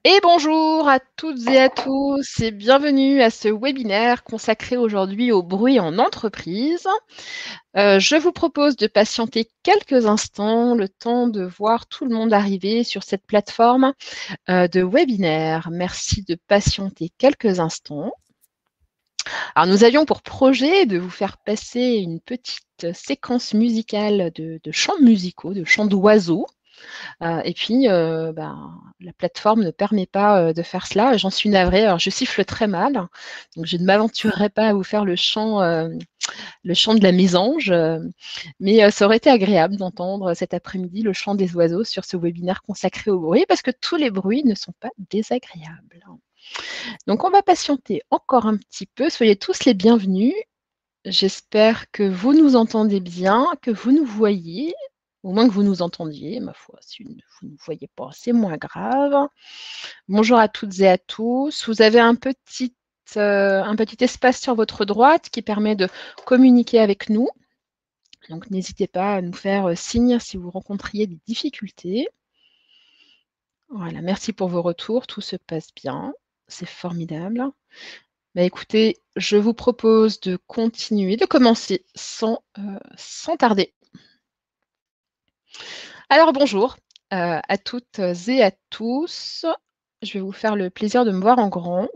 Et bonjour à toutes et à tous et bienvenue à ce webinaire consacré aujourd'hui au bruit en entreprise. Je vous propose de patienter quelques instants, le temps de voir tout le monde arriver sur cette plateforme de webinaire. Merci de patienter quelques instants. Alors, nous avions pour projet de vous faire passer une petite séquence musicale de chants musicaux, de chants d'oiseaux. Et puis, la plateforme ne permet pas de faire cela. J'en suis navrée. Alors, je siffle très mal, donc je ne m'aventurerai pas à vous faire le chant de la mésange, mais ça aurait été agréable d'entendre cet après-midi le chant des oiseaux sur ce webinaire consacré au bruit, parce que tous les bruits ne sont pas désagréables. Donc, on va patienter encore un petit peu. Soyez tous les bienvenus. J'espère que vous nous entendez bien, que vous nous voyez, au moins que vous nous entendiez, ma foi. Si vous ne nous voyez pas, c'est moins grave. Bonjour à toutes et à tous. Vous avez un petit espace sur votre droite qui permet de communiquer avec nous. Donc, n'hésitez pas à nous faire signe si vous rencontriez des difficultés. Voilà, merci pour vos retours. Tout se passe bien. C'est formidable. Écoutez, je vous propose de continuer, de commencer sans tarder. Alors bonjour à toutes et à tous. Je vais vous faire le plaisir de me voir en grand.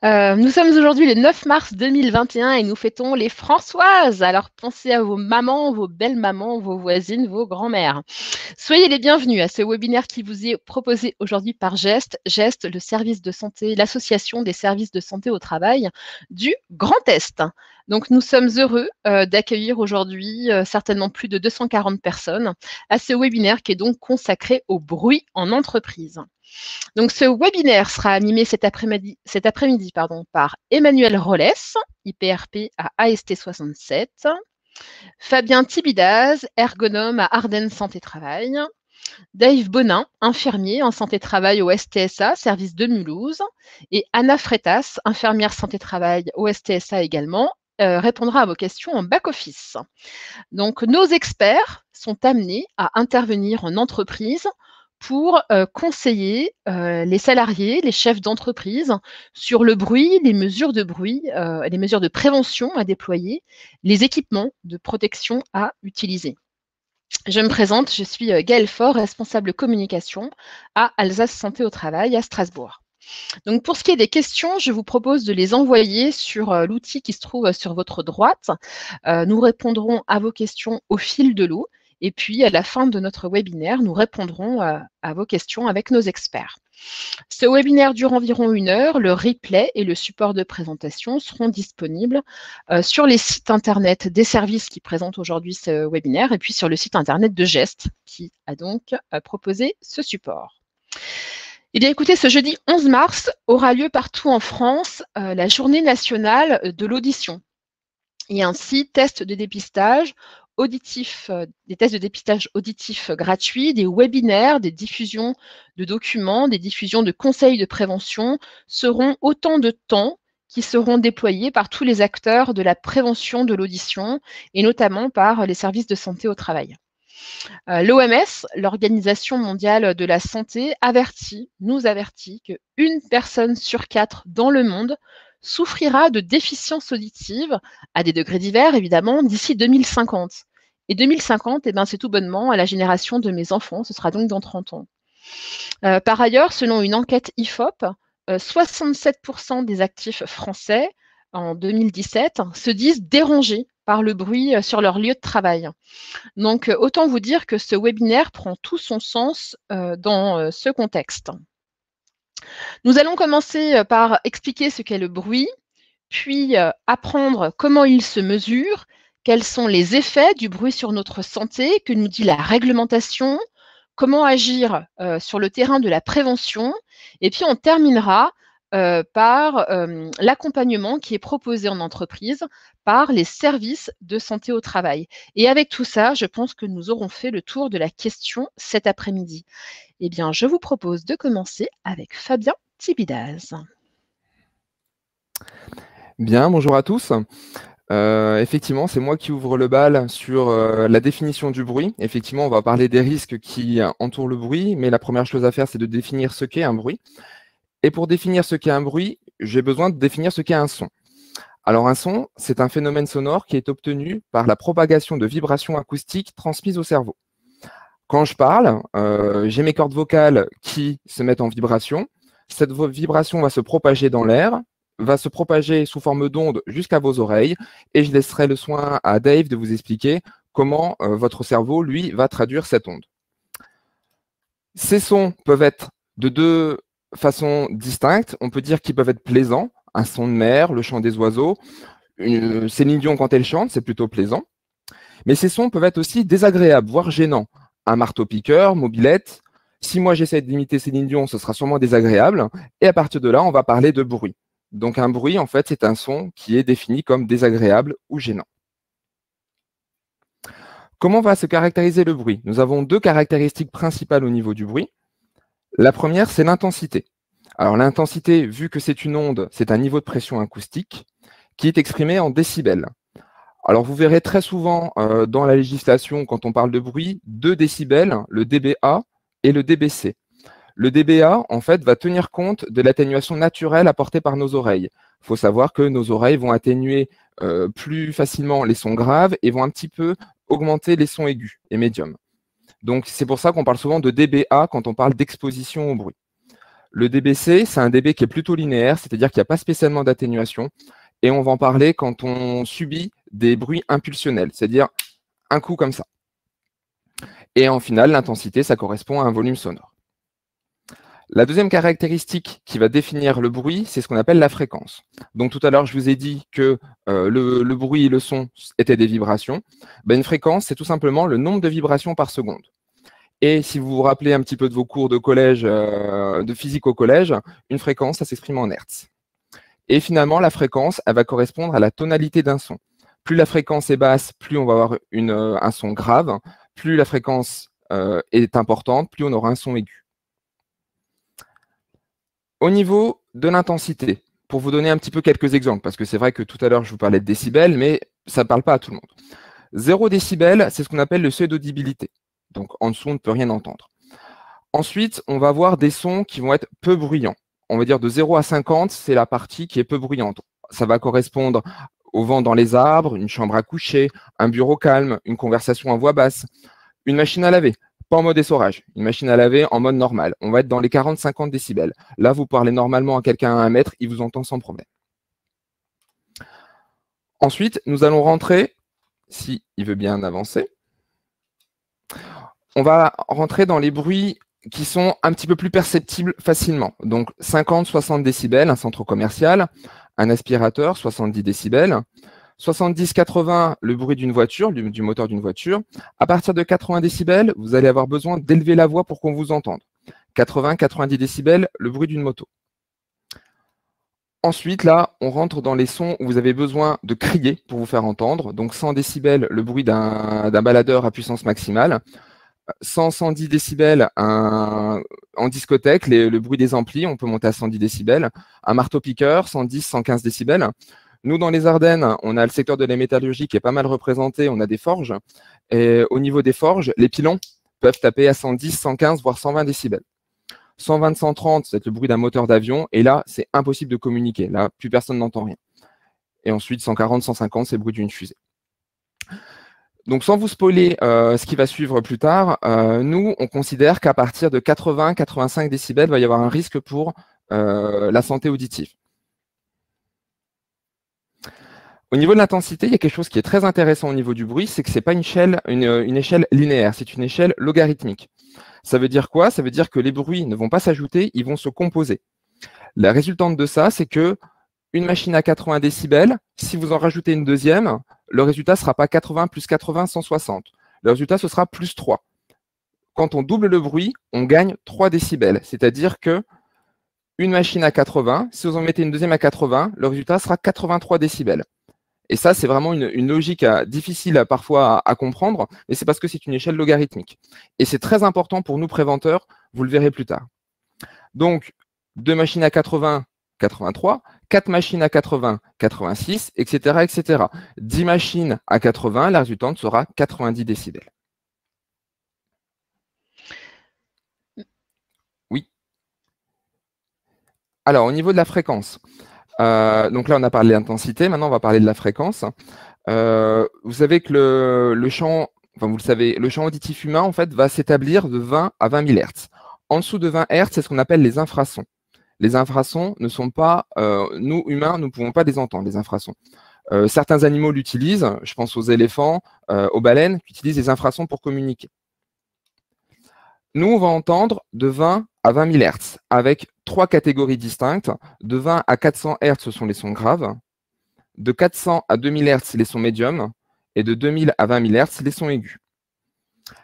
Nous sommes aujourd'hui le 9 mars 2021 et nous fêtons les Françoises. Alors pensez à vos mamans, vos belles-mamans, vos voisines, vos grands-mères. Soyez les bienvenus à ce webinaire qui vous est proposé aujourd'hui par GEST. GEST, le service de santé, l'association des services de santé au travail du Grand Est. Donc, nous sommes heureux d'accueillir aujourd'hui certainement plus de 240 personnes à ce webinaire qui est donc consacré au bruit en entreprise. Donc, ce webinaire sera animé cet après-midi par Emmanuel Rolles, IPRP à AST67, Fabien Thibidaz, ergonome à Ardennes Santé Travail, Dave Bonin, infirmier en santé-travail au STSA, service de Mulhouse, et Anna Freitas, infirmière santé-travail au STSA également, répondra à vos questions en back-office. Donc, nos experts sont amenés à intervenir en entreprise pour conseiller les salariés, les chefs d'entreprise sur le bruit, les mesures de bruit, les mesures de prévention à déployer, les équipements de protection à utiliser. Je me présente, je suis Gaëlle Faure, responsable communication à Alsace Santé au Travail à Strasbourg. Donc pour ce qui est des questions, je vous propose de les envoyer sur l'outil qui se trouve sur votre droite. Nous répondrons à vos questions au fil de l'eau. Et puis, à la fin de notre webinaire, nous répondrons à vos questions avec nos experts. Ce webinaire dure environ 1 heure. Le replay et le support de présentation seront disponibles sur les sites internet des services qui présentent aujourd'hui ce webinaire et puis sur le site internet de GEST qui a donc proposé ce support. Eh bien, écoutez, ce jeudi 11 mars aura lieu partout en France la journée nationale de l'audition. Et ainsi, tests de dépistage auditif, des tests de dépistage auditif gratuits, des webinaires, des diffusions de documents, des diffusions de conseils de prévention seront autant de temps qui seront déployés par tous les acteurs de la prévention de l'audition et notamment par les services de santé au travail. L'OMS, l'Organisation mondiale de la santé, nous avertit qu'une personne sur 4 dans le monde souffrira de déficience auditive, à des degrés divers évidemment, d'ici 2050. Et 2050, c'est tout bonnement à la génération de mes enfants, ce sera donc dans 30 ans. Par ailleurs, selon une enquête IFOP, 67% des actifs français en 2017 se disent dérangés par le bruit sur leur lieu de travail. Donc, autant vous dire que ce webinaire prend tout son sens dans ce contexte. Nous allons commencer par expliquer ce qu'est le bruit, puis apprendre comment il se mesure, quels sont les effets du bruit sur notre santé, que nous dit la réglementation, comment agir sur le terrain de la prévention, et puis on terminera par l'accompagnement qui est proposé en entreprise par les services de santé au travail. Et avec tout ça, je pense que nous aurons fait le tour de la question cet après-midi. Eh bien, je vous propose de commencer avec Fabien Thibidaz. Bien, bonjour à tous. Effectivement, c'est moi qui ouvre le bal sur la définition du bruit. Effectivement, on va parler des risques qui entourent le bruit, mais la première chose à faire, c'est de définir ce qu'est un bruit. Et pour définir ce qu'est un bruit, j'ai besoin de définir ce qu'est un son. Alors un son, c'est un phénomène sonore qui est obtenu par la propagation de vibrations acoustiques transmises au cerveau. Quand je parle, j'ai mes cordes vocales qui se mettent en vibration. Cette vibration va se propager dans l'air, va se propager sous forme d'onde jusqu'à vos oreilles, et je laisserai le soin à Dave de vous expliquer comment votre cerveau, lui, va traduire cette onde. Ces sons peuvent être de deux façons distinctes. On peut dire qu'ils peuvent être plaisants, un son de mer, le chant des oiseaux. Céline Dion, quand elle chante, c'est plutôt plaisant. Mais ces sons peuvent être aussi désagréables, voire gênants. Un marteau-piqueur, mobilette. Si moi j'essaie d'imiter Céline Dion, ce sera sûrement désagréable. Et à partir de là, on va parler de bruit. Donc un bruit, en fait, c'est un son qui est défini comme désagréable ou gênant. Comment va se caractériser le bruit? Nous avons deux caractéristiques principales au niveau du bruit. La première, c'est l'intensité. Alors l'intensité, vu que c'est une onde, c'est un niveau de pression acoustique qui est exprimé en décibels. Alors vous verrez très souvent dans la législation, quand on parle de bruit, 2 décibels, le dBA et le dBc. Le dBA, en fait, va tenir compte de l'atténuation naturelle apportée par nos oreilles. Il faut savoir que nos oreilles vont atténuer plus facilement les sons graves et vont un petit peu augmenter les sons aigus et médiums. Donc c'est pour ça qu'on parle souvent de dBA quand on parle d'exposition au bruit. Le dBc, c'est un dB qui est plutôt linéaire, c'est-à-dire qu'il n'y a pas spécialement d'atténuation. Et on va en parler quand on subit des bruits impulsionnels, c'est-à-dire un coup comme ça. Et en final, l'intensité, ça correspond à un volume sonore. La deuxième caractéristique qui va définir le bruit, c'est ce qu'on appelle la fréquence. Donc tout à l'heure, je vous ai dit que le bruit et le son étaient des vibrations. Une fréquence, c'est tout simplement le nombre de vibrations par seconde. Et si vous vous rappelez un petit peu de vos cours de collège, de physique au collège, une fréquence, ça s'exprime en hertz. Et finalement, la fréquence, elle va correspondre à la tonalité d'un son. Plus la fréquence est basse, plus on va avoir un son grave. Plus la fréquence est importante, plus on aura un son aigu. Au niveau de l'intensité, pour vous donner un petit peu quelques exemples, parce que c'est vrai que tout à l'heure, je vous parlais de décibels, mais ça ne parle pas à tout le monde. 0 décibel, c'est ce qu'on appelle le seuil d'audibilité. Donc, en dessous, on ne peut rien entendre. Ensuite, on va avoir des sons qui vont être peu bruyants. On va dire de 0 à 50, c'est la partie qui est peu bruyante. Ça va correspondre au vent dans les arbres, une chambre à coucher, un bureau calme, une conversation à voix basse, une machine à laver, pas en mode essorage, une machine à laver en mode normal. On va être dans les 40-50 décibels. Là, vous parlez normalement à quelqu'un à 1 mètre, il vous entend sans problème. Ensuite, nous allons rentrer, si il veut bien avancer, on va rentrer dans les bruits qui sont un petit peu plus perceptibles facilement. Donc 50-60 décibels, un centre commercial, un aspirateur, 70 décibels, 70-80, le bruit d'une voiture, du moteur d'une voiture. À partir de 80 décibels, vous allez avoir besoin d'élever la voix pour qu'on vous entende. 80-90 décibels, le bruit d'une moto. Ensuite, là, on rentre dans les sons où vous avez besoin de crier pour vous faire entendre. Donc 100 décibels, le bruit d'un baladeur à puissance maximale. 100-110 décibels en discothèque, le bruit des amplis, on peut monter à 110 décibels. Un marteau-piqueur, 110-115 décibels. Nous, dans les Ardennes, on a le secteur de la métallurgie qui est pas mal représenté, on a des forges. Et au niveau des forges, les pilons peuvent taper à 110, 115, voire 120 décibels. 120-130, c'est le bruit d'un moteur d'avion. Et là, c'est impossible de communiquer. Là, plus personne n'entend rien. Et ensuite, 140-150, c'est le bruit d'une fusée. Donc, sans vous spoiler ce qui va suivre plus tard, nous, on considère qu'à partir de 80-85 décibels, il va y avoir un risque pour la santé auditive. Au niveau de l'intensité, il y a quelque chose qui est très intéressant au niveau du bruit, c'est que ce n'est pas une échelle linéaire, c'est une échelle logarithmique. Ça veut dire quoi? Ça veut dire que les bruits ne vont pas s'ajouter, ils vont se composer. La résultante de ça, c'est que une machine à 80 décibels, si vous en rajoutez une deuxième, le résultat ne sera pas 80 plus 80, 160. Le résultat, ce sera plus 3. Quand on double le bruit, on gagne 3 décibels. C'est-à-dire que une machine à 80, si vous en mettez une deuxième à 80, le résultat sera 83 décibels. Et ça, c'est vraiment une logique difficile parfois à comprendre, mais c'est parce que c'est une échelle logarithmique. Et c'est très important pour nous préventeurs, vous le verrez plus tard. Donc, deux machines à 80, 83, 4 machines à 80, 86, etc., etc. 10 machines à 80, la résultante sera 90 décibels. Oui. Alors, au niveau de la fréquence, donc là, on a parlé de l'intensité, maintenant, on va parler de la fréquence. Vous savez que le champ, enfin, vous le savez, le champ auditif humain, en fait, va s'établir de 20 à 20 000 Hz. En dessous de 20 Hz, c'est ce qu'on appelle les infrasons. Les infrasons ne sont pas, nous, humains, nous ne pouvons pas les entendre, les infrasons. Certains animaux l'utilisent, je pense aux éléphants, aux baleines, qui utilisent les infrasons pour communiquer. Nous, on va entendre de 20 à 20 000 Hz, avec 3 catégories distinctes. De 20 à 400 Hz, ce sont les sons graves. De 400 à 2000 Hz, les sons médiums. Et de 2000 à 20 000 Hz, les sons aigus.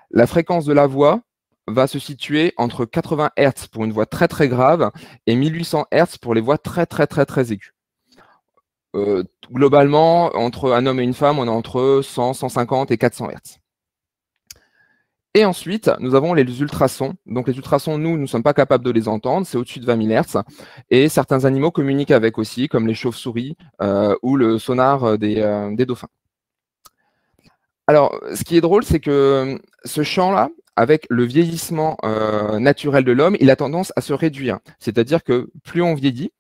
La fréquence de la voix va se situer entre 80 Hz pour une voix très très grave et 1800 Hz pour les voix très très très très aiguës. Globalement, entre un homme et une femme, on est entre 100, 150 et 400 Hz. Et ensuite, nous avons les ultrasons. Donc les ultrasons, nous ne sommes pas capables de les entendre, c'est au-dessus de 20 000 Hz. Et certains animaux communiquent avec aussi, comme les chauves-souris ou le sonar des dauphins. Alors, ce qui est drôle, c'est que ce champ-là, avec le vieillissement naturel de l'homme, il a tendance à se réduire. C'est-à-dire que plus on vieillit,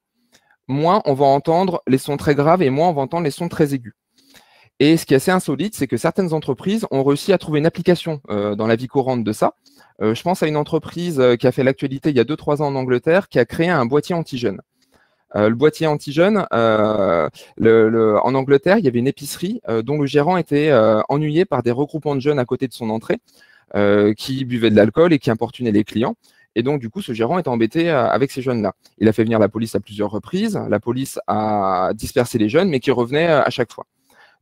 moins on va entendre les sons très graves et moins on va entendre les sons très aigus. Et ce qui est assez insolite, c'est que certaines entreprises ont réussi à trouver une application dans la vie courante de ça. Je pense à une entreprise qui a fait l'actualité il y a 2-3 ans en Angleterre, qui a créé un boîtier anti-jeûne. Le boîtier anti-jeûne, en Angleterre, il y avait une épicerie dont le gérant était ennuyé par des regroupements de jeunes à côté de son entrée qui buvaient de l'alcool et qui importunaient les clients. Et donc, du coup, ce gérant est embêté avec ces jeunes-là. Il a fait venir la police à plusieurs reprises. La police a dispersé les jeunes, mais qui revenaient à chaque fois.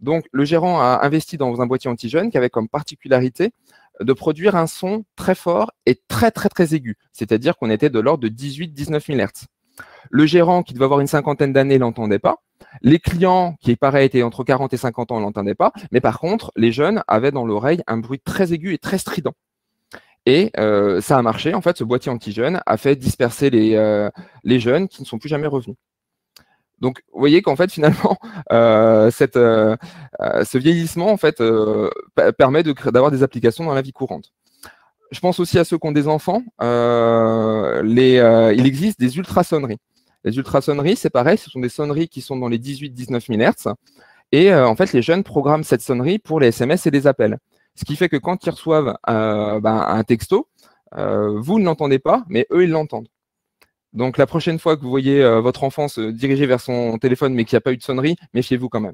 Donc, le gérant a investi dans un boîtier anti-jeûne qui avait comme particularité de produire un son très fort et très, très, très aigu. C'est-à-dire qu'on était de l'ordre de 18-19 000 Hz. Le gérant, qui devait avoir une cinquantaine d'années, ne l'entendait pas. Les clients, qui pareil étaient entre 40 et 50 ans, ne l'entendaient pas. Mais par contre, les jeunes avaient dans l'oreille un bruit très aigu et très strident. Et ça a marché. En fait, ce boîtier anti-jeûne a fait disperser les jeunes qui ne sont plus jamais revenus. Donc, vous voyez qu'en fait, finalement, ce vieillissement en fait, permet d'avoir des applications dans la vie courante. Je pense aussi à ceux qui ont des enfants. Il existe des ultrasonneries. Les ultrasonneries, c'est pareil, ce sont des sonneries qui sont dans les 18-19 000 Hz. Et en fait, les jeunes programment cette sonnerie pour les SMS et les appels. Ce qui fait que quand ils reçoivent un texto, vous ne l'entendez pas, mais eux, ils l'entendent. Donc, la prochaine fois que vous voyez votre enfant se diriger vers son téléphone, mais qu'il n'y a pas eu de sonnerie, méfiez-vous quand même.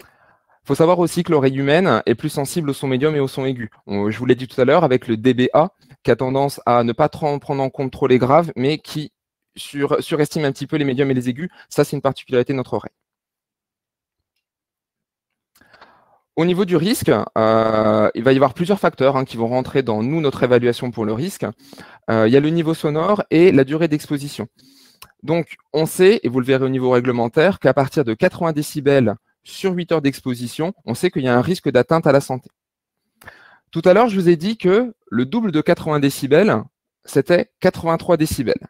Il faut savoir aussi que l'oreille humaine est plus sensible au son médium et au son aigu. Je vous l'ai dit tout à l'heure avec le DBA, qui a tendance à ne pas prendre en compte trop les graves, mais qui surestime un petit peu les médiums et les aigus. Ça, c'est une particularité de notre oreille. Au niveau du risque, il va y avoir plusieurs facteurs qui vont rentrer dans notre évaluation pour le risque. Il y a le niveau sonore et la durée d'exposition. Donc, on sait, et vous le verrez au niveau réglementaire, qu'à partir de 80 décibels sur 8 heures d'exposition, on sait qu'il y a un risque d'atteinte à la santé. Tout à l'heure, je vous ai dit que le double de 80 décibels, c'était 83 décibels.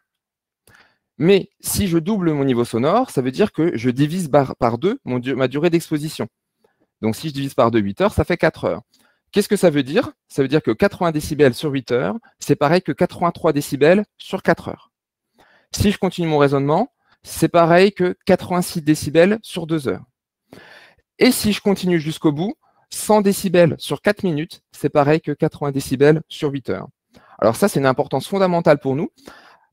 Mais si je double mon niveau sonore, ça veut dire que je divise par 2 ma durée d'exposition. Donc, si je divise par 2, 8 heures, ça fait 4 heures. Qu'est-ce que ça veut dire? Ça veut dire que 80 décibels sur 8 heures, c'est pareil que 83 décibels sur 4 heures. Si je continue mon raisonnement, c'est pareil que 86 décibels sur 2 heures. Et si je continue jusqu'au bout, 100 décibels sur 4 minutes, c'est pareil que 80 décibels sur 8 heures. Alors ça, c'est une importance fondamentale pour nous,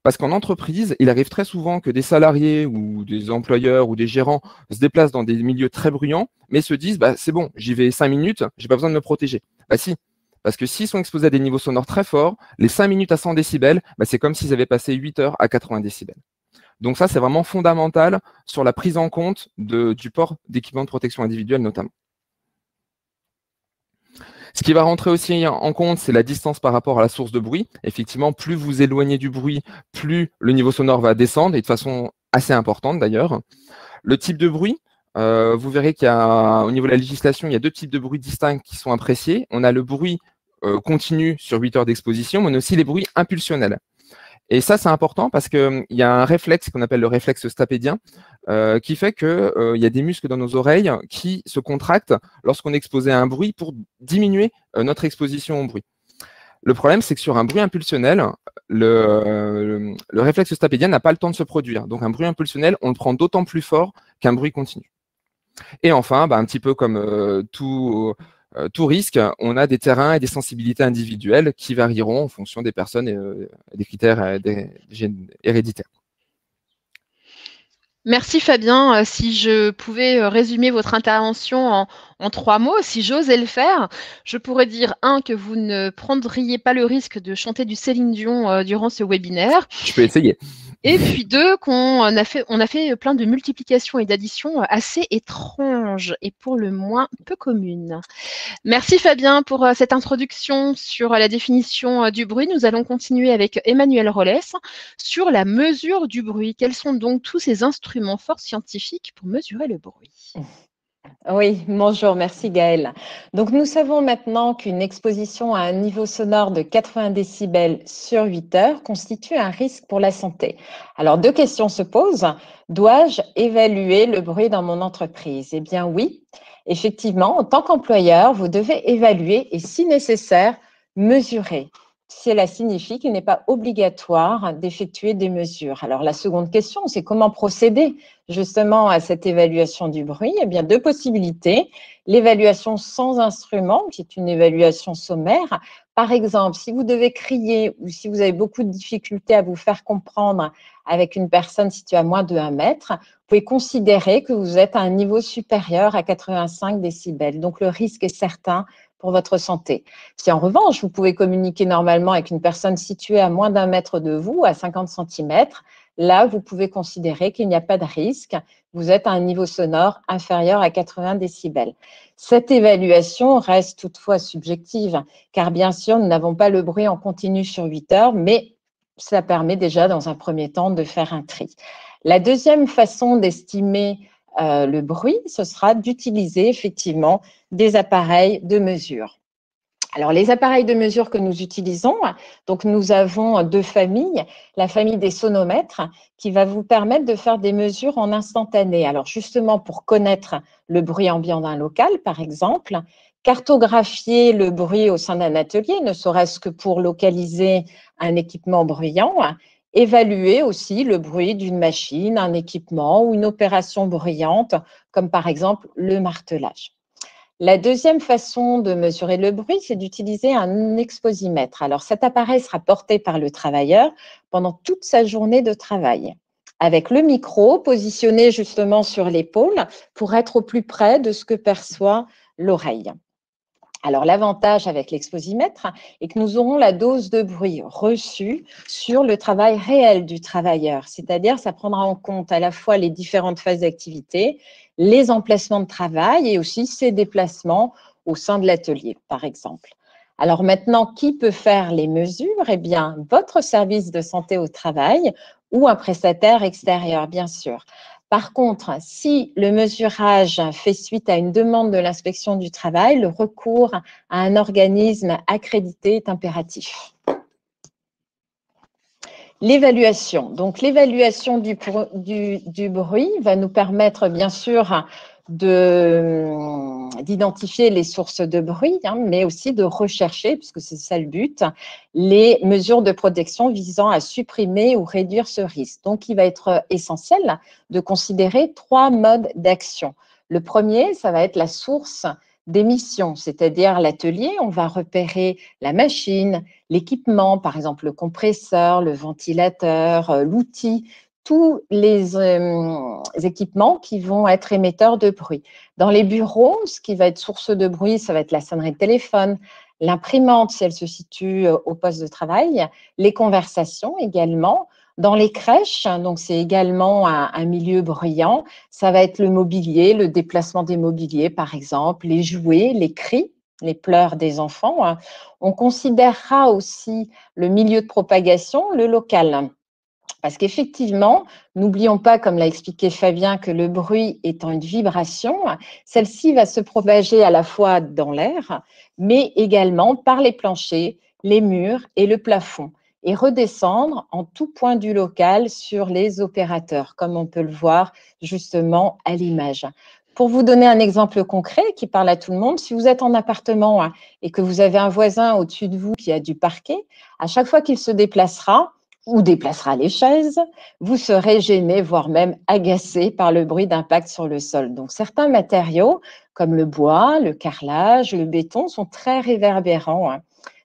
parce qu'en entreprise, il arrive très souvent que des salariés ou des employeurs ou des gérants se déplacent dans des milieux très bruyants, mais se disent c'est bon, j'y vais 5 minutes, j'ai pas besoin de me protéger. Si, parce que s'ils sont exposés à des niveaux sonores très forts, les 5 minutes à 100 décibels, c'est comme s'ils avaient passé 8 heures à 80 décibels. Donc ça, c'est vraiment fondamental sur la prise en compte du port d'équipements de protection individuelle notamment. Ce qui va rentrer aussi en compte, c'est la distance par rapport à la source de bruit. Effectivement, plus vous éloignez du bruit, plus le niveau sonore va descendre, et de façon assez importante d'ailleurs. Le type de bruit, vous verrez qu'au niveau de la législation, il y a 2 types de bruits distincts qui sont appréciés. On a le bruit continu sur 8 heures d'exposition, mais aussi les bruits impulsionnels. Et ça, c'est important parce qu'il y a un réflexe qu'on appelle le réflexe stapédien qui fait qu'il y a des muscles dans nos oreilles qui se contractent lorsqu'on est exposé à un bruit pour diminuer notre exposition au bruit. Le problème, c'est que sur un bruit impulsionnel, le réflexe stapédien n'a pas le temps de se produire. Donc, un bruit impulsionnel, on le prend d'autant plus fort qu'un bruit continu. Et enfin, un petit peu comme tout risque, on a des terrains et des sensibilités individuelles qui varieront en fonction des personnes et des critères héréditaires. Merci Fabien. Si je pouvais résumer votre intervention en 3 mots, si j'osais le faire, je pourrais dire, que vous ne prendriez pas le risque de chanter du Céline Dion durant ce webinaire. Je peux essayer. Et puis 2, on a fait plein de multiplications et d'additions assez étranges et pour le moins peu communes. Merci Fabien pour cette introduction sur la définition du bruit. Nous allons continuer avec Emmanuel Rollès sur la mesure du bruit. Quels sont donc tous ces instruments forts scientifiques pour mesurer le bruit? Oui, bonjour, merci Gaëlle. Donc nous savons maintenant qu'une exposition à un niveau sonore de 80 décibels sur 8 heures constitue un risque pour la santé. Alors 2 questions se posent. Dois-je évaluer le bruit dans mon entreprise? Eh bien oui, effectivement, en tant qu'employeur, vous devez évaluer et si nécessaire, mesurer. Cela signifie qu'il n'est pas obligatoire d'effectuer des mesures. Alors la seconde question, c'est comment procéder justement à cette évaluation du bruit. Eh bien, 2 possibilités. L'évaluation sans instrument, qui est une évaluation sommaire. Par exemple, si vous devez crier ou si vous avez beaucoup de difficultés à vous faire comprendre avec une personne située à moins de 1 mètre, vous pouvez considérer que vous êtes à un niveau supérieur à 85 décibels. Donc, le risque est certain pour votre santé. Si en revanche, vous pouvez communiquer normalement avec une personne située à moins d'1 mètre de vous, à 50 centimètres, là, vous pouvez considérer qu'il n'y a pas de risque. Vous êtes à un niveau sonore inférieur à 80 décibels. Cette évaluation reste toutefois subjective, car bien sûr, nous n'avons pas le bruit en continu sur 8 heures, mais ça permet déjà, dans un premier temps, de faire un tri. La deuxième façon d'estimer le bruit, ce sera d'utiliser effectivement des appareils de mesure. Alors, les appareils de mesure que nous utilisons, donc nous avons 2 familles. La famille des sonomètres qui va vous permettre de faire des mesures en instantané. Alors, justement, pour connaître le bruit ambiant d'un local, par exemple, cartographier le bruit au sein d'un atelier, ne serait-ce que pour localiser un équipement bruyant, évaluer aussi le bruit d'une machine, un équipement ou une opération bruyante, comme par exemple le martelage. La deuxième façon de mesurer le bruit, c'est d'utiliser un exposimètre. Alors, cet appareil sera porté par le travailleur pendant toute sa journée de travail, avec le micro positionné justement sur l'épaule pour être au plus près de ce que perçoit l'oreille. Alors, l'avantage avec l'exposimètre est que nous aurons la dose de bruit reçue sur le travail réel du travailleur, c'est-à-dire ça prendra en compte à la fois les différentes phases d'activité, les emplacements de travail et aussi ses déplacements au sein de l'atelier, par exemple. Alors maintenant, qui peut faire les mesures? Eh bien, votre service de santé au travail ou un prestataire extérieur, bien sûr. Par contre, si le mesurage fait suite à une demande de l'inspection du travail, le recours à un organisme accrédité est impératif. L'évaluation. Donc, l'évaluation du bruit va nous permettre, bien sûr, d'identifier les sources de bruit, mais aussi de rechercher, puisque c'est ça le but, les mesures de protection visant à supprimer ou réduire ce risque. Donc, il va être essentiel de considérer 3 modes d'action. Le premier, ça va être la source d'émission, c'est-à-dire l'atelier. On va repérer la machine, l'équipement, par exemple le compresseur, le ventilateur, l'outil, tous les équipements qui vont être émetteurs de bruit. Dans les bureaux, ce qui va être source de bruit, ça va être la sonnerie de téléphone, l'imprimante si elle se situe au poste de travail, les conversations également. Dans les crèches, donc c'est également un milieu bruyant, ça va être le mobilier, le déplacement des mobiliers par exemple, les jouets, les cris, les pleurs des enfants. On considérera aussi le milieu de propagation, le local. Parce qu'effectivement, n'oublions pas, comme l'a expliqué Fabien, que le bruit étant une vibration, celle-ci va se propager à la fois dans l'air, mais également par les planchers, les murs et le plafond. et redescendre en tout point du local sur les opérateurs, comme on peut le voir justement à l'image. Pour vous donner un exemple concret qui parle à tout le monde, si vous êtes en appartement et que vous avez un voisin au-dessus de vous qui a du parquet, à chaque fois qu'il se déplacera ou déplacera les chaises, vous serez gêné, voire même agacé par le bruit d'impact sur le sol. Donc, certains matériaux, comme le bois, le carrelage, le béton, sont très réverbérants.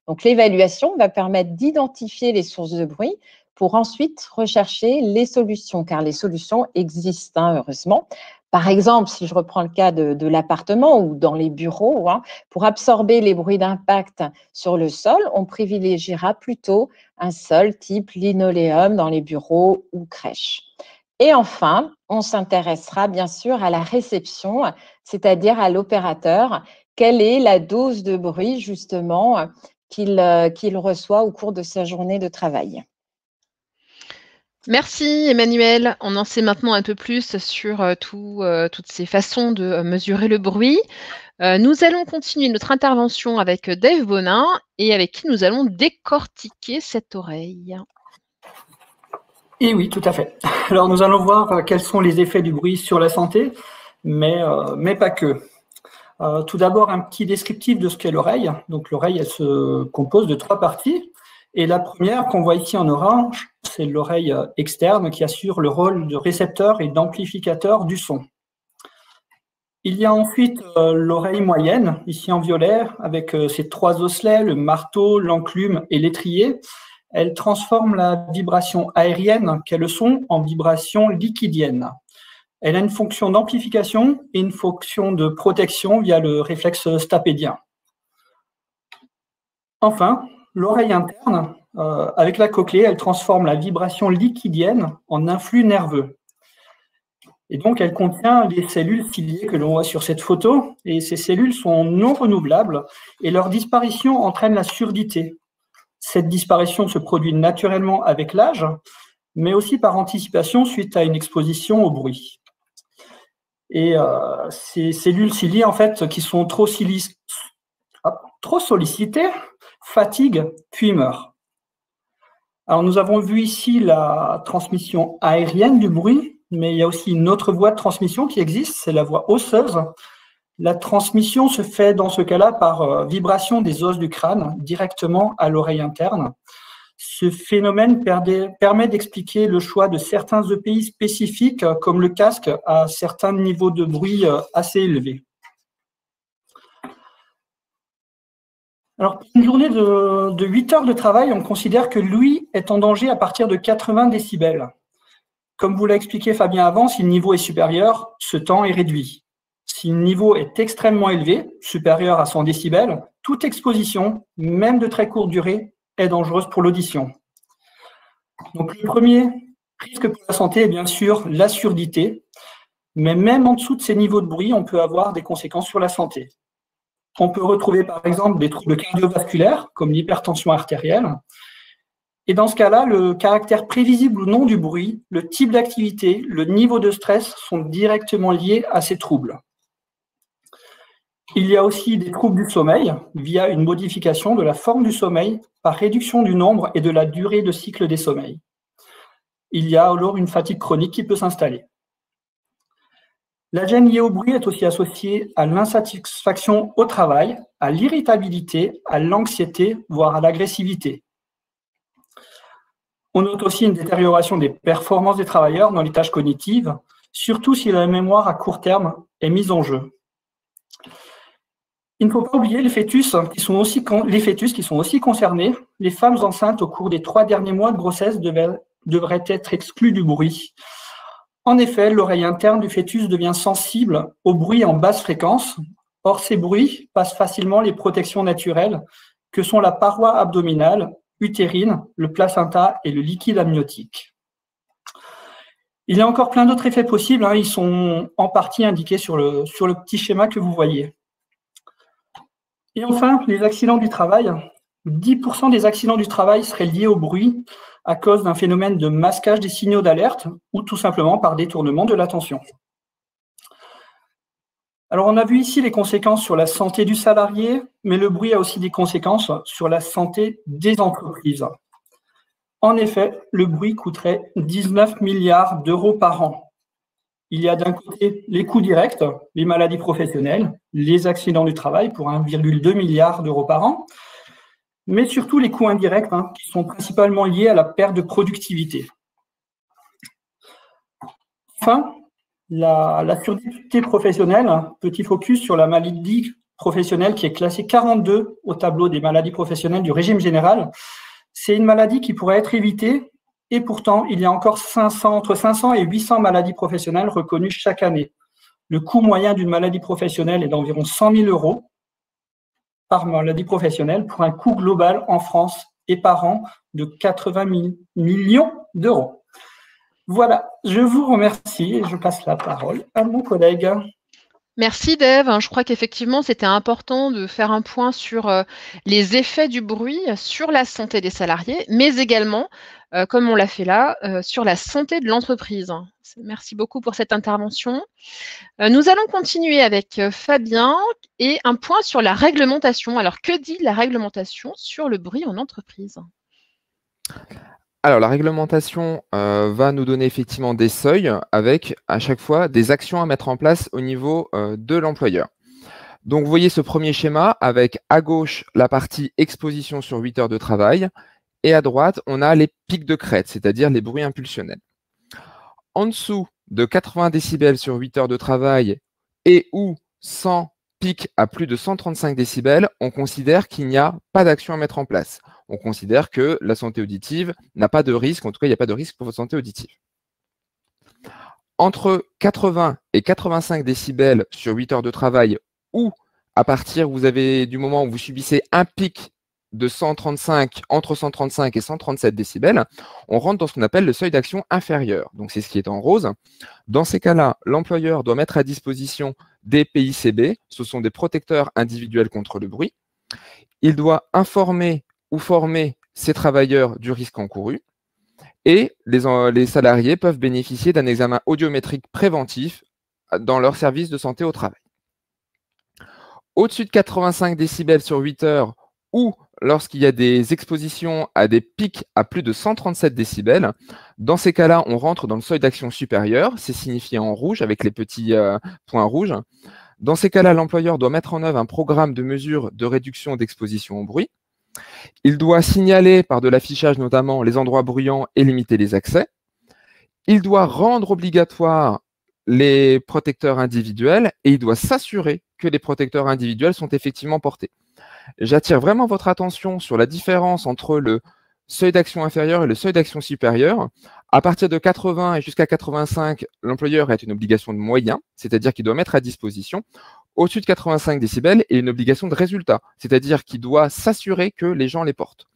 Donc, l'évaluation va permettre d'identifier les sources de bruit pour ensuite rechercher les solutions, car les solutions existent, heureusement. Par exemple, si je reprends le cas de l'appartement ou dans les bureaux, pour absorber les bruits d'impact sur le sol, on privilégiera plutôt un sol type linoléum dans les bureaux ou crèches. Et enfin, on s'intéressera bien sûr à la réception, c'est-à-dire à l'opérateur. Quelle est la dose de bruit justement qu'il reçoit au cours de sa journée de travail? Merci Emmanuel. On en sait maintenant un peu plus sur toutes ces façons de mesurer le bruit. Nous allons continuer notre intervention avec Dave Bonin et avec qui nous allons décortiquer cette oreille. Et oui, tout à fait. Alors, nous allons voir quels sont les effets du bruit sur la santé, mais pas que. Tout d'abord, un petit descriptif de ce qu'est l'oreille. Donc, l'oreille, elle se compose de 3 parties. Et la première qu'on voit ici en orange, c'est l'oreille externe qui assure le rôle de récepteur et d'amplificateur du son. Il y a ensuite l'oreille moyenne, ici en violet, avec ses 3 osselets, le marteau, l'enclume et l'étrier. Elle transforme la vibration aérienne qu'est le son en vibration liquidienne. Elle a une fonction d'amplification et une fonction de protection via le réflexe stapédien. Enfin, l'oreille interne, avec la cochlée, elle transforme la vibration liquidienne en influx nerveux. Et donc, elle contient les cellules ciliées que l'on voit sur cette photo. Et ces cellules sont non renouvelables et leur disparition entraîne la surdité. Cette disparition se produit naturellement avec l'âge, mais aussi par anticipation suite à une exposition au bruit. Et ces cellules ciliées, en fait, qui sont trop sollicitées, fatiguent puis meurent. Alors, nous avons vu ici la transmission aérienne du bruit, mais il y a aussi une autre voie de transmission qui existe, c'est la voie osseuse. La transmission se fait dans ce cas-là par vibration des os du crâne directement à l'oreille interne. Ce phénomène permet d'expliquer le choix de certains EPI spécifiques, comme le casque, à certains niveaux de bruit assez élevés. Alors, pour une journée de 8 heures de travail, on considère que l'ouïe est en danger à partir de 80 décibels. Comme vous l'a expliqué Fabien avant, si le niveau est supérieur, ce temps est réduit. Si le niveau est extrêmement élevé, supérieur à 100 décibels, toute exposition, même de très courte durée, est dangereuse pour l'audition. Donc, le premier risque pour la santé est bien sûr la surdité, mais même en dessous de ces niveaux de bruit, on peut avoir des conséquences sur la santé. On peut retrouver par exemple des troubles cardiovasculaires, comme l'hypertension artérielle. Et dans ce cas-là, le caractère prévisible ou non du bruit, le type d'activité, le niveau de stress sont directement liés à ces troubles. Il y a aussi des troubles du sommeil via une modification de la forme du sommeil par réduction du nombre et de la durée de cycle des sommeils. Il y a alors une fatigue chronique qui peut s'installer. La gêne liée au bruit est aussi associée à l'insatisfaction au travail, à l'irritabilité, à l'anxiété, voire à l'agressivité. On note aussi une détérioration des performances des travailleurs dans les tâches cognitives, surtout si la mémoire à court terme est mise en jeu. Il ne faut pas oublier les fœtus qui sont aussi concernés. Les femmes enceintes au cours des 3 derniers mois de grossesse devraient être exclues du bruit. En effet, l'oreille interne du fœtus devient sensible aux bruits en basse fréquence. Or, ces bruits passent facilement les protections naturelles que sont la paroi abdominale, utérine, le placenta et le liquide amniotique. Il y a encore plein d'autres effets possibles. Ils sont en partie indiqués sur le petit schéma que vous voyez. Et enfin, les accidents du travail. 10% des accidents du travail seraient liés au bruit à cause d'un phénomène de masquage des signaux d'alerte ou tout simplement par détournement de l'attention. Alors, on a vu ici les conséquences sur la santé du salarié, mais le bruit a aussi des conséquences sur la santé des entreprises. En effet, le bruit coûterait 19 milliards d'euros par an. Il y a d'un côté les coûts directs, les maladies professionnelles, les accidents du travail pour 1,2 milliard d'euros par an, mais surtout les coûts indirects qui sont principalement liés à la perte de productivité. Enfin, la surdité professionnelle, petit focus sur la maladie professionnelle qui est classée 42 au tableau des maladies professionnelles du régime général. C'est une maladie qui pourrait être évitée et pourtant, il y a encore entre 500 et 800 maladies professionnelles reconnues chaque année. Le coût moyen d'une maladie professionnelle est d'environ 100 000 euros par maladie professionnelle pour un coût global en France et par an de 80 millions d'euros. Voilà, je vous remercie et je passe la parole à mon collègue. Merci Dave. Je crois qu'effectivement, c'était important de faire un point sur les effets du bruit sur la santé des salariés, mais également, comme on l'a fait là, sur la santé de l'entreprise. Merci beaucoup pour cette intervention. Nous allons continuer avec Fabien et un point sur la réglementation. Alors, que dit la réglementation sur le bruit en entreprise ? Alors, la réglementation va nous donner effectivement des seuils avec à chaque fois des actions à mettre en place au niveau de l'employeur. Donc, vous voyez ce premier schéma avec à gauche la partie exposition sur 8 heures de travail et à droite, on a les pics de crête, c'est-à-dire les bruits impulsionnels. En dessous de 80 décibels sur 8 heures de travail et ou 100 pics à plus de 135 décibels, on considère qu'il n'y a pas d'action à mettre en place. On considère que la santé auditive n'a pas de risque, en tout cas, il n'y a pas de risque pour votre santé auditive. Entre 80 et 85 décibels sur 8 heures de travail ou à partir du moment où vous subissez un pic de entre 135 et 137 décibels, on rentre dans ce qu'on appelle le seuil d'action inférieur. Donc, c'est ce qui est en rose. Dans ces cas-là, l'employeur doit mettre à disposition des PICB. Ce sont des protecteurs individuels contre le bruit. Il doit informer ou former ses travailleurs du risque encouru. Et les salariés peuvent bénéficier d'un examen audiométrique préventif dans leur service de santé au travail. Au-dessus de 85 décibels sur 8 heures ou lorsqu'il y a des expositions à des pics à plus de 137 décibels, dans ces cas-là, on rentre dans le seuil d'action supérieur, c'est signifié en rouge avec les petits points rouges. Dans ces cas-là, l'employeur doit mettre en œuvre un programme de mesure de réduction d'exposition au bruit. Il doit signaler par de l'affichage notamment les endroits bruyants et limiter les accès. Il doit rendre obligatoire les protecteurs individuels et il doit s'assurer que les protecteurs individuels sont effectivement portés. J'attire vraiment votre attention sur la différence entre le seuil d'action inférieur et le seuil d'action supérieur. À partir de 80 et jusqu'à 85, l'employeur a une obligation de moyens, c'est-à-dire qu'il doit mettre à disposition. Au-dessus de 85 décibels, il y a une obligation de résultat, c'est-à-dire qu'il doit s'assurer que les gens les portent.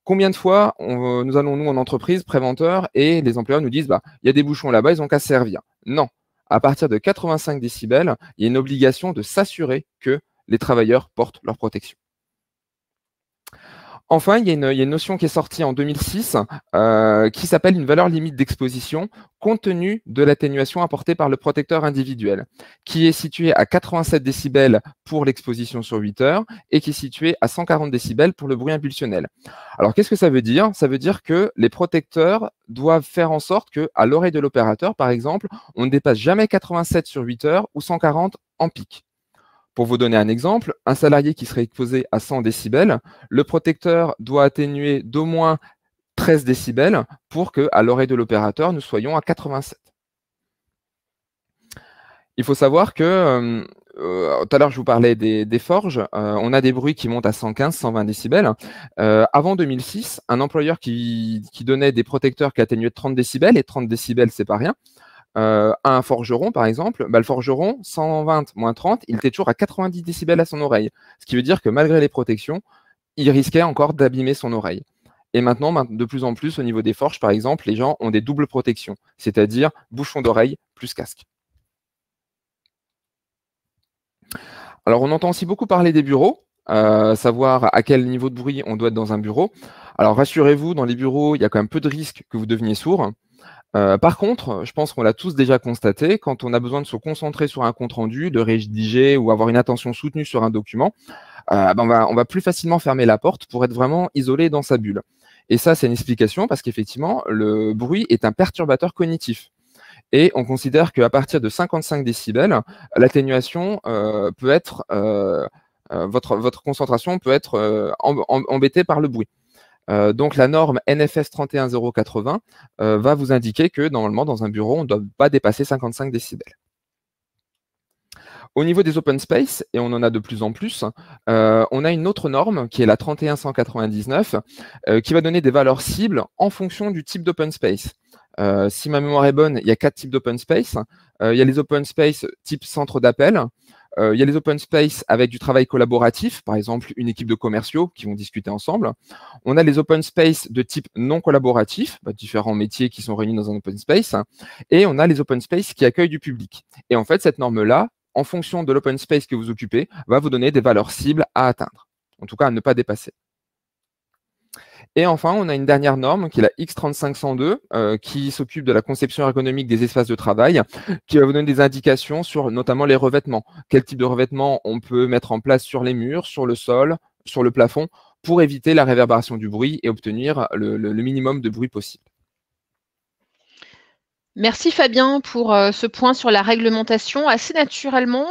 Combien de fois nous allons, nous, en entreprise, préventeurs, et les employeurs nous disent il y a des bouchons là-bas, ils n'ont qu'à se servir. Non. À partir de 85 décibels, il y a une obligation de s'assurer que les travailleurs portent leur protection. Enfin, il y a une notion qui est sortie en 2006 qui s'appelle une valeur limite d'exposition compte tenu de l'atténuation apportée par le protecteur individuel, qui est située à 87 décibels pour l'exposition sur 8 heures et qui est située à 140 décibels pour le bruit impulsionnel. Alors, qu'est-ce que ça veut dire? Ça veut dire que les protecteurs doivent faire en sorte qu'à l'oreille de l'opérateur, par exemple, on ne dépasse jamais 87 sur 8 heures ou 140 en pic. Pour vous donner un exemple, un salarié qui serait exposé à 100 décibels, le protecteur doit atténuer d'au moins 13 décibels pour qu'à l'oreille de l'opérateur, nous soyons à 87. Il faut savoir que, tout à l'heure, je vous parlais des forges, on a des bruits qui montent à 115, 120 décibels. Avant 2006, un employeur qui donnait des protecteurs qui atténuaient de 30 décibels, et 30 décibels, c'est pas rien, à un forgeron, par exemple, le forgeron, 120 moins 30, il était toujours à 90 décibels à son oreille. Ce qui veut dire que malgré les protections, il risquait encore d'abîmer son oreille. Et maintenant, de plus en plus, au niveau des forges, par exemple, les gens ont des doubles protections, c'est-à-dire bouchon d'oreille plus casque. Alors, on entend aussi beaucoup parler des bureaux, savoir à quel niveau de bruit on doit être dans un bureau. Alors, rassurez-vous, dans les bureaux, il y a quand même peu de risques que vous deveniez sourd. Par contre, je pense qu'on l'a tous déjà constaté, quand on a besoin de se concentrer sur un compte-rendu, de rédiger ou avoir une attention soutenue sur un document, on va plus facilement fermer la porte pour être vraiment isolé dans sa bulle. Et ça, c'est une explication parce qu'effectivement, le bruit est un perturbateur cognitif. Et on considère qu'à partir de 55 décibels, l'atténuation peut être, votre concentration peut être embêtée par le bruit. Donc la norme NFS 31080 va vous indiquer que normalement, dans un bureau, on ne doit pas dépasser 55 décibels. Au niveau des open space, et on en a de plus en plus, on a une autre norme qui est la 31199 qui va donner des valeurs cibles en fonction du type d'open space. Si ma mémoire est bonne, il y a 4 types d'open space. Il y a les open space type centre d'appel. Il y a les open space avec du travail collaboratif, par exemple une équipe de commerciaux qui vont discuter ensemble. On a les open space de type non collaboratif, différents métiers qui sont réunis dans un open space. Et on a les open space qui accueillent du public. Et en fait, cette norme-là, en fonction de l'open space que vous occupez, va vous donner des valeurs cibles à atteindre, en tout cas à ne pas dépasser. Et enfin, on a une dernière norme qui est la X3502 qui s'occupe de la conception ergonomique des espaces de travail, qui va vous donner des indications sur notamment les revêtements. Quel type de revêtement on peut mettre en place sur les murs, sur le sol, sur le plafond, pour éviter la réverbération du bruit et obtenir le minimum de bruit possible. Merci Fabien pour ce point sur la réglementation. Assez naturellement,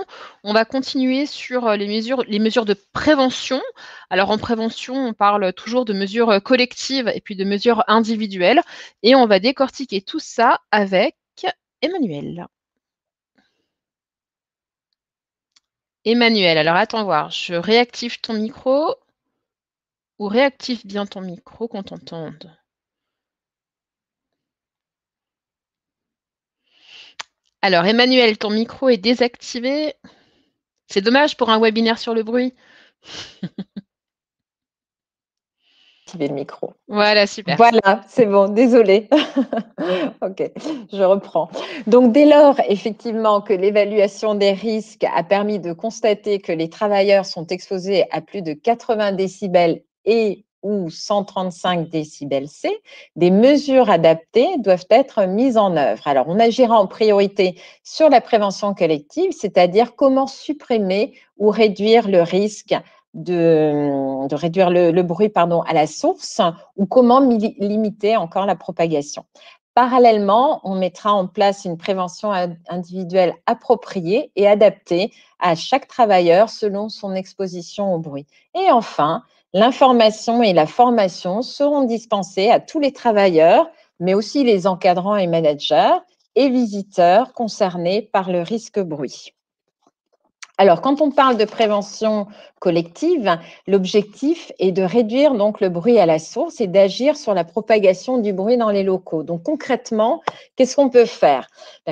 on va continuer sur les mesures de prévention. Alors en prévention, on parle toujours de mesures collectives et puis de mesures individuelles. Et on va décortiquer tout ça avec Emmanuel. Emmanuel, alors attends voir, je réactive ton micro ou réactive bien ton micro qu'on t'entende. Alors, Emmanuel, ton micro est désactivé. C'est dommage pour un webinaire sur le bruit. Activer le micro. Voilà, super. Voilà, c'est bon, désolée. Ok, je reprends. Donc, dès lors, effectivement, que l'évaluation des risques a permis de constater que les travailleurs sont exposés à plus de 80 décibels et ou 135 décibels C, des mesures adaptées doivent être mises en œuvre. Alors, on agira en priorité sur la prévention collective, c'est-à-dire comment supprimer ou réduire le risque de réduire le bruit à la source ou comment limiter encore la propagation. Parallèlement, on mettra en place une prévention individuelle appropriée et adaptée à chaque travailleur selon son exposition au bruit. Et enfin, l'information et la formation seront dispensées à tous les travailleurs, mais aussi les encadrants et managers et visiteurs concernés par le risque bruit. Alors, quand on parle de prévention collective, l'objectif est de réduire donc le bruit à la source et d'agir sur la propagation du bruit dans les locaux. Donc, concrètement, qu'est-ce qu'on peut faire?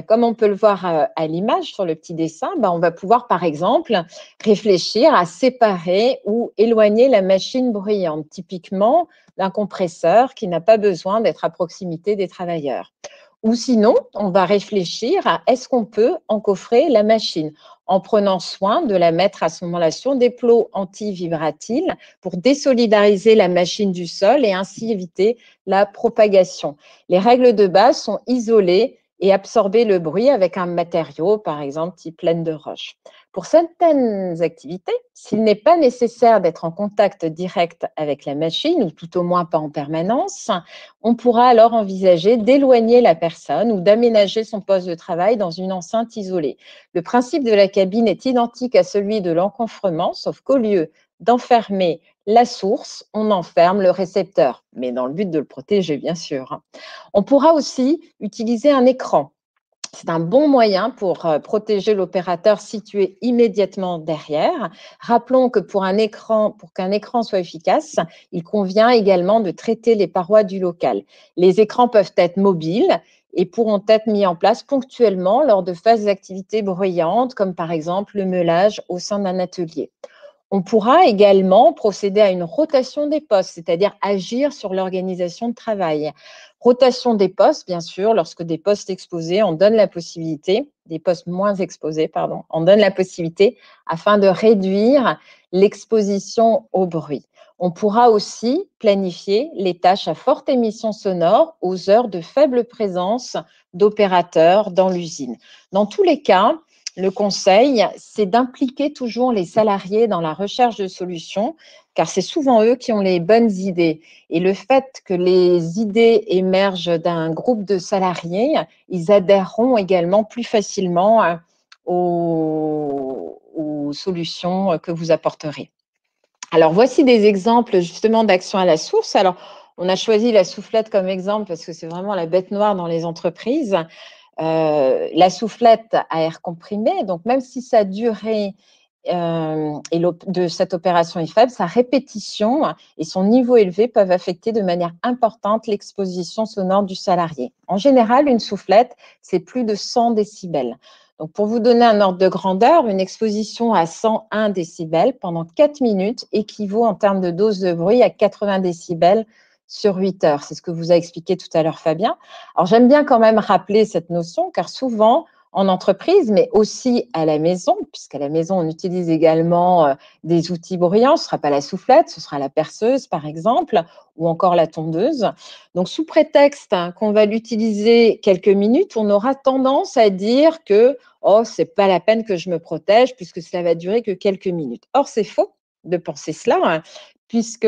Comme on peut le voir à l'image sur le petit dessin, on va pouvoir, par exemple, réfléchir à séparer ou éloigner la machine bruyante, typiquement d'un compresseur qui n'a pas besoin d'être à proximité des travailleurs. Ou sinon, on va réfléchir à est-ce qu'on peut encoffrer la machine en prenant soin de la mettre à ce moment-là sur des plots anti-vibratiles pour désolidariser la machine du sol et ainsi éviter la propagation. Les règles de base sont isoler et absorber le bruit avec un matériau, par exemple, type laine de roche. Pour certaines activités, s'il n'est pas nécessaire d'être en contact direct avec la machine, ou tout au moins pas en permanence, on pourra alors envisager d'éloigner la personne ou d'aménager son poste de travail dans une enceinte isolée. Le principe de la cabine est identique à celui de l'encombrement, sauf qu'au lieu d'enfermer la source, on enferme le récepteur, mais dans le but de le protéger, bien sûr. On pourra aussi utiliser un écran. C'est un bon moyen pour protéger l'opérateur situé immédiatement derrière. Rappelons que pour qu'un écran soit efficace, il convient également de traiter les parois du local. Les écrans peuvent être mobiles et pourront être mis en place ponctuellement lors de phases d'activités bruyantes, comme par exemple le meulage au sein d'un atelier. On pourra également procéder à une rotation des postes, c'est-à-dire agir sur l'organisation de travail. Rotation des postes, bien sûr, lorsque des postes exposés, on donne la possibilité, des postes moins exposés, pardon, on donne la possibilité afin de réduire l'exposition au bruit. On pourra aussi planifier les tâches à forte émission sonore aux heures de faible présence d'opérateurs dans l'usine. Dans tous les cas, le conseil, c'est d'impliquer toujours les salariés dans la recherche de solutions car c'est souvent eux qui ont les bonnes idées. Et le fait que les idées émergent d'un groupe de salariés, ils adhéreront également plus facilement aux solutions que vous apporterez. Alors, voici des exemples justement d'actions à la source. Alors, on a choisi la soufflette comme exemple parce que c'est vraiment la bête noire dans les entreprises. La soufflette à air comprimé, donc même si sa durée de cette opération est faible, sa répétition et son niveau élevé peuvent affecter de manière importante l'exposition sonore du salarié. En général, une soufflette, c'est plus de 100 décibels. Donc, pour vous donner un ordre de grandeur, une exposition à 101 décibels pendant 4 minutes équivaut en termes de dose de bruit à 80 décibels sur 8 heures. C'est ce que vous a expliqué tout à l'heure Fabien. Alors, j'aime bien quand même rappeler cette notion car souvent, en entreprise, mais aussi à la maison, puisqu'à la maison, on utilise également des outils bruyants. Ce ne sera pas la soufflette, ce sera la perceuse, par exemple, ou encore la tondeuse. Donc, sous prétexte qu'on va l'utiliser quelques minutes, on aura tendance à dire que « oh, ce n'est pas la peine que je me protège puisque cela va durer que quelques minutes ». Or, c'est faux de penser cela, puisque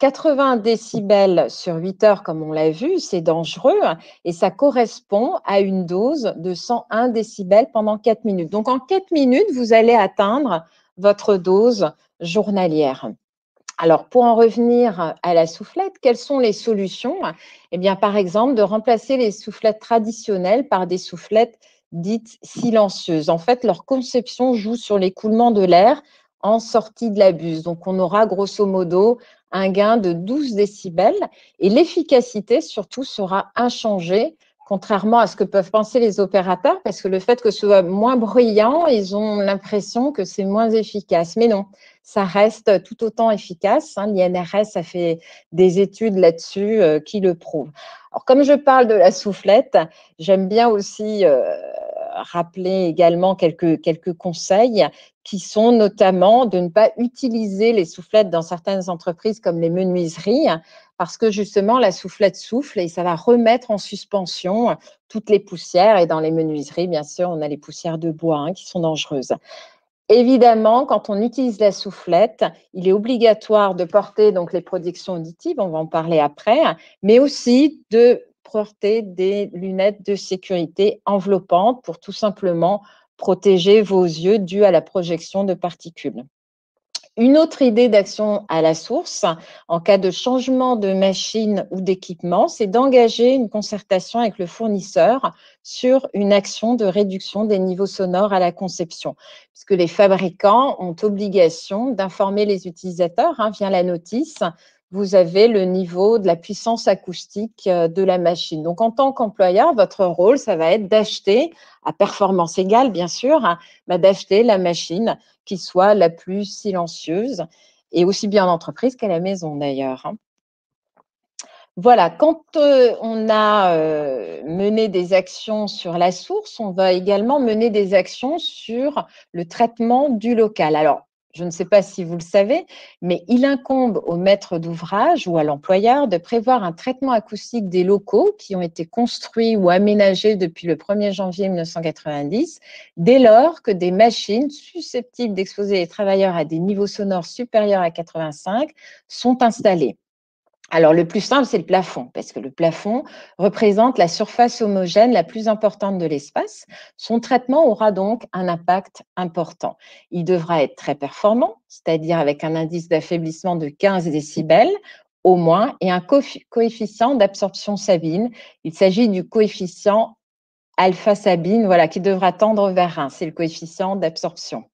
80 décibels sur 8 heures, comme on l'a vu, c'est dangereux et ça correspond à une dose de 101 décibels pendant 4 minutes. Donc, en 4 minutes, vous allez atteindre votre dose journalière. Alors, pour en revenir à la soufflette, quelles sont les solutions? Eh bien, par exemple, de remplacer les soufflettes traditionnelles par des soufflettes dites silencieuses. En fait, leur conception joue sur l'écoulement de l'air en sortie de la buse. Donc, on aura grosso modo un gain de 12 décibels et l'efficacité surtout sera inchangée, contrairement à ce que peuvent penser les opérateurs, parce que le fait que ce soit moins bruyant, ils ont l'impression que c'est moins efficace. Mais non, ça reste tout autant efficace. L'INRS a fait des études là-dessus qui le prouvent. Alors, comme je parle de la soufflette, j'aime bien aussi rappeler également quelques conseils qui sont notamment de ne pas utiliser les soufflettes dans certaines entreprises comme les menuiseries parce que justement la soufflette souffle et ça va remettre en suspension toutes les poussières et dans les menuiseries, bien sûr, on a les poussières de bois qui sont dangereuses. Évidemment, quand on utilise la soufflette, il est obligatoire de porter donc les protections auditives, on va en parler après, mais aussi de porter des lunettes de sécurité enveloppantes pour tout simplement protéger vos yeux dus à la projection de particules. Une autre idée d'action à la source, en cas de changement de machine ou d'équipement, c'est d'engager une concertation avec le fournisseur sur une action de réduction des niveaux sonores à la conception, puisque les fabricants ont obligation d'informer les utilisateurs via la notice. Vous avez le niveau de la puissance acoustique de la machine. Donc, en tant qu'employeur, votre rôle, ça va être d'acheter, à performance égale, bien sûr, d'acheter la machine qui soit la plus silencieuse, et aussi bien en entreprise qu'à la maison d'ailleurs. Voilà, quand on a mené des actions sur la source, on va également mener des actions sur le traitement du local. Alors, je ne sais pas si vous le savez, mais il incombe au maître d'ouvrage ou à l'employeur de prévoir un traitement acoustique des locaux qui ont été construits ou aménagés depuis le 1er janvier 1990, dès lors que des machines susceptibles d'exposer les travailleurs à des niveaux sonores supérieurs à 85 sont installées. Alors, le plus simple, c'est le plafond, parce que le plafond représente la surface homogène la plus importante de l'espace. Son traitement aura donc un impact important. Il devra être très performant, c'est-à-dire avec un indice d'affaiblissement de 15 décibels au moins et un coefficient d'absorption Sabine. Il s'agit du coefficient alpha Sabine, qui devra tendre vers 1. C'est le coefficient d'absorption.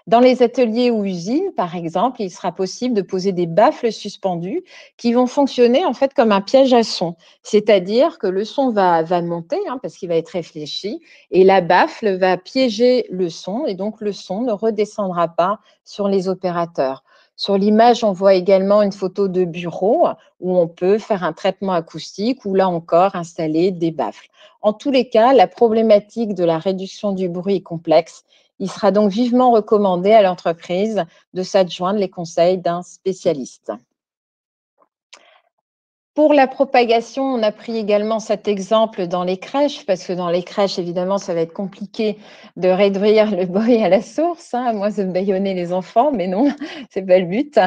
Dans les ateliers ou usines, par exemple, il sera possible de poser des baffles suspendus qui vont fonctionner en fait comme un piège à son. C'est-à-dire que le son va monter parce qu'il va être réfléchi et la baffle va piéger le son et donc le son ne redescendra pas sur les opérateurs. Sur l'image, on voit également une photo de bureau où on peut faire un traitement acoustique ou là encore installer des baffles. En tous les cas, la problématique de la réduction du bruit est complexe. Il sera donc vivement recommandé à l'entreprise de s'adjoindre les conseils d'un spécialiste. Pour la propagation, on a pris également cet exemple dans les crèches, parce que dans les crèches, évidemment, ça va être compliqué de réduire le bruit à la source, hein, à moins de bâillonner les enfants, mais non, c'est pas le but.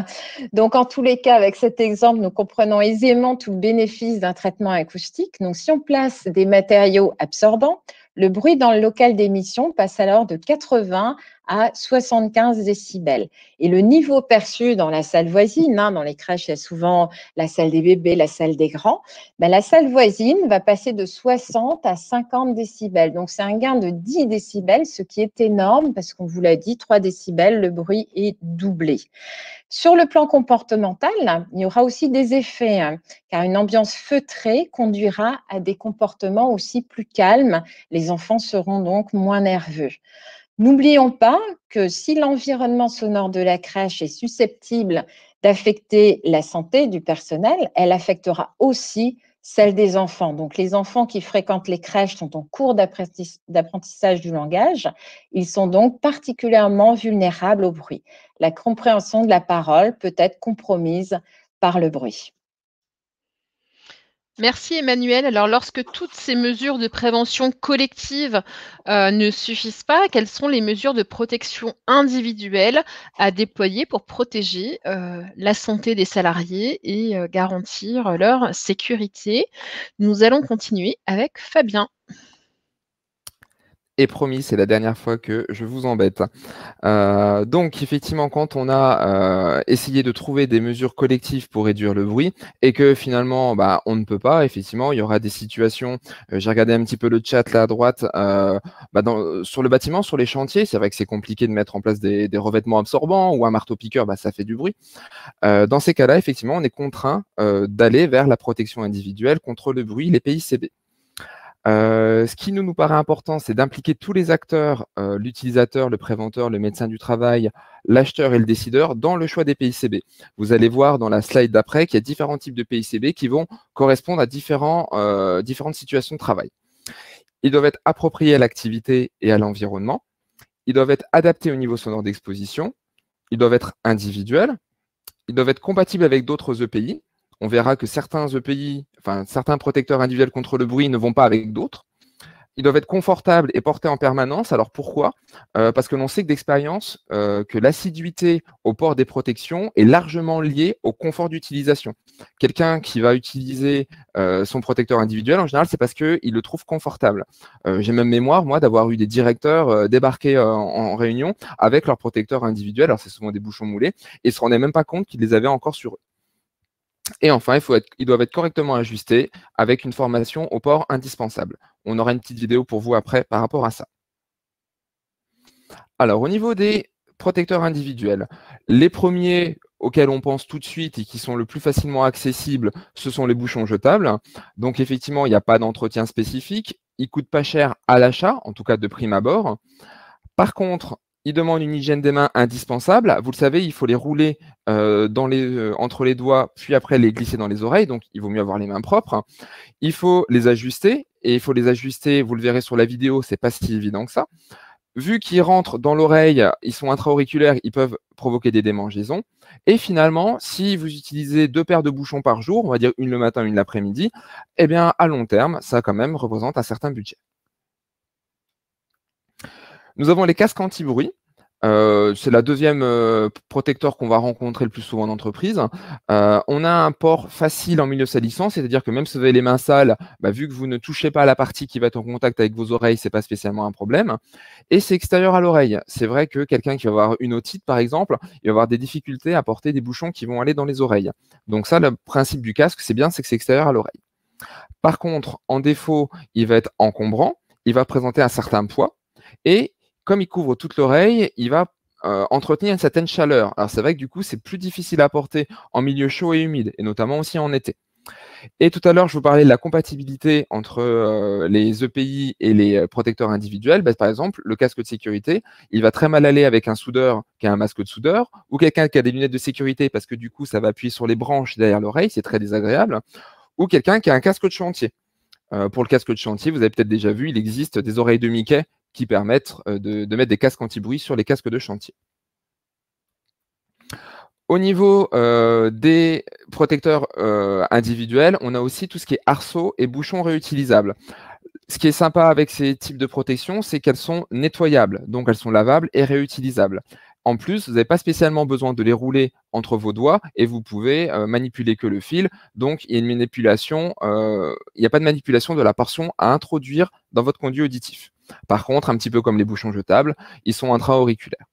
Donc, en tous les cas, avec cet exemple, nous comprenons aisément tout le bénéfice d'un traitement acoustique. Donc, si on place des matériaux absorbants, le bruit dans le local d'émission passe alors de 80 à 75 décibels. Et le niveau perçu dans la salle voisine, hein, dans les crèches, il y a souvent la salle des bébés, la salle des grands, ben, la salle voisine va passer de 60 à 50 décibels. Donc, c'est un gain de 10 décibels, ce qui est énorme parce qu'on vous l'a dit, 3 décibels, le bruit est doublé. Sur le plan comportemental, il y aura aussi des effets, hein, car une ambiance feutrée conduira à des comportements aussi plus calmes. Les enfants seront donc moins nerveux. N'oublions pas que si l'environnement sonore de la crèche est susceptible d'affecter la santé du personnel, elle affectera aussi celle des enfants. Donc, les enfants qui fréquentent les crèches sont en cours d'apprentissage du langage. Ils sont donc particulièrement vulnérables au bruit. La compréhension de la parole peut être compromise par le bruit. Merci Emmanuel. Alors, lorsque toutes ces mesures de prévention collective ne suffisent pas, quelles sont les mesures de protection individuelle à déployer pour protéger la santé des salariés et garantir leur sécurité? Nous allons continuer avec Fabien. Et promis, c'est la dernière fois que je vous embête. Donc effectivement, quand on a essayé de trouver des mesures collectives pour réduire le bruit et que finalement, bah, on ne peut pas, effectivement, il y aura des situations, j'ai regardé un petit peu le chat là à droite, sur le bâtiment, sur les chantiers, c'est vrai que c'est compliqué de mettre en place des revêtements absorbants ou un marteau-piqueur, bah, ça fait du bruit. Dans ces cas-là, effectivement, on est contraint d'aller vers la protection individuelle contre le bruit, les PICB. Ce qui nous paraît important, c'est d'impliquer tous les acteurs, l'utilisateur, le préventeur, le médecin du travail, l'acheteur et le décideur dans le choix des PICB. Vous allez voir dans la slide d'après qu'il y a différents types de PICB qui vont correspondre à différentes situations de travail. Ils doivent être appropriés à l'activité et à l'environnement. Ils doivent être adaptés au niveau sonore d'exposition. Ils doivent être individuels. Ils doivent être compatibles avec d'autres EPI. On verra que certains EPI, enfin certains protecteurs individuels contre le bruit ne vont pas avec d'autres. Ils doivent être confortables et portés en permanence. Alors pourquoi? Parce que l'on sait que d'expérience que l'assiduité au port des protections est largement liée au confort d'utilisation. Quelqu'un qui va utiliser son protecteur individuel, en général, c'est parce qu'il le trouve confortable. J'ai même mémoire, moi, d'avoir eu des directeurs débarquer en réunion avec leur protecteur individuel. Alors c'est souvent des bouchons moulés et ne se rendaient même pas compte qu'ils les avaient encore sur eux. Et enfin, ils doivent être correctement ajustés avec une formation au port indispensable. On aura une petite vidéo pour vous après par rapport à ça. Alors, au niveau des protecteurs individuels, les premiers auxquels on pense tout de suite et qui sont le plus facilement accessibles, ce sont les bouchons jetables. Donc, effectivement, il n'y a pas d'entretien spécifique. Ils ne coûtent pas cher à l'achat, en tout cas de prime abord. Par contre, il demande une hygiène des mains indispensable. Vous le savez, il faut les rouler entre les doigts, puis après les glisser dans les oreilles. Donc, il vaut mieux avoir les mains propres. Il faut les ajuster. Et il faut les ajuster, vous le verrez sur la vidéo, c'est pas si évident que ça. Vu qu'ils rentrent dans l'oreille, ils sont intra-auriculaires, ils peuvent provoquer des démangeaisons. Et finalement, si vous utilisez 2 paires de bouchons par jour, on va dire une le matin, une l'après-midi, eh bien, à long terme, ça quand même représente un certain budget. Nous avons les casques anti-bruit. C'est la deuxième protecteur qu'on va rencontrer le plus souvent en entreprise. On a un port facile en milieu salissant, c'est-à-dire que même si vous avez les mains sales, vu que vous ne touchez pas à la partie qui va être en contact avec vos oreilles, ce n'est pas spécialement un problème. Et c'est extérieur à l'oreille. C'est vrai que quelqu'un qui va avoir une otite, par exemple, il va avoir des difficultés à porter des bouchons qui vont aller dans les oreilles. Donc ça, le principe du casque, c'est bien, c'est que c'est extérieur à l'oreille. Par contre, en défaut, il va être encombrant, il va présenter un certain poids et comme il couvre toute l'oreille, il va entretenir une certaine chaleur. Alors c'est vrai que du coup, c'est plus difficile à porter en milieu chaud et humide, et notamment aussi en été. Et tout à l'heure, je vous parlais de la compatibilité entre les EPI et les protecteurs individuels. Par exemple, le casque de sécurité, il va très mal aller avec un soudeur qui a un masque de soudeur, ou quelqu'un qui a des lunettes de sécurité, parce que du coup, ça va appuyer sur les branches derrière l'oreille, c'est très désagréable, ou quelqu'un qui a un casque de chantier. Pour le casque de chantier, vous avez peut-être déjà vu, il existe des oreilles de Mickey qui permettent de mettre des casques anti-bruit sur les casques de chantier. Au niveau des protecteurs individuels, on a aussi tout ce qui est arceaux et bouchons réutilisables. Ce qui est sympa avec ces types de protections, c'est qu'elles sont nettoyables, donc elles sont lavables et réutilisables. En plus, vous n'avez pas spécialement besoin de les rouler entre vos doigts et vous pouvez manipuler que le fil. Donc, il y a une manipulation, il n'y a pas de manipulation de la portion à introduire dans votre conduit auditif. Par contre, un petit peu comme les bouchons jetables, ils sont intra-auriculaires.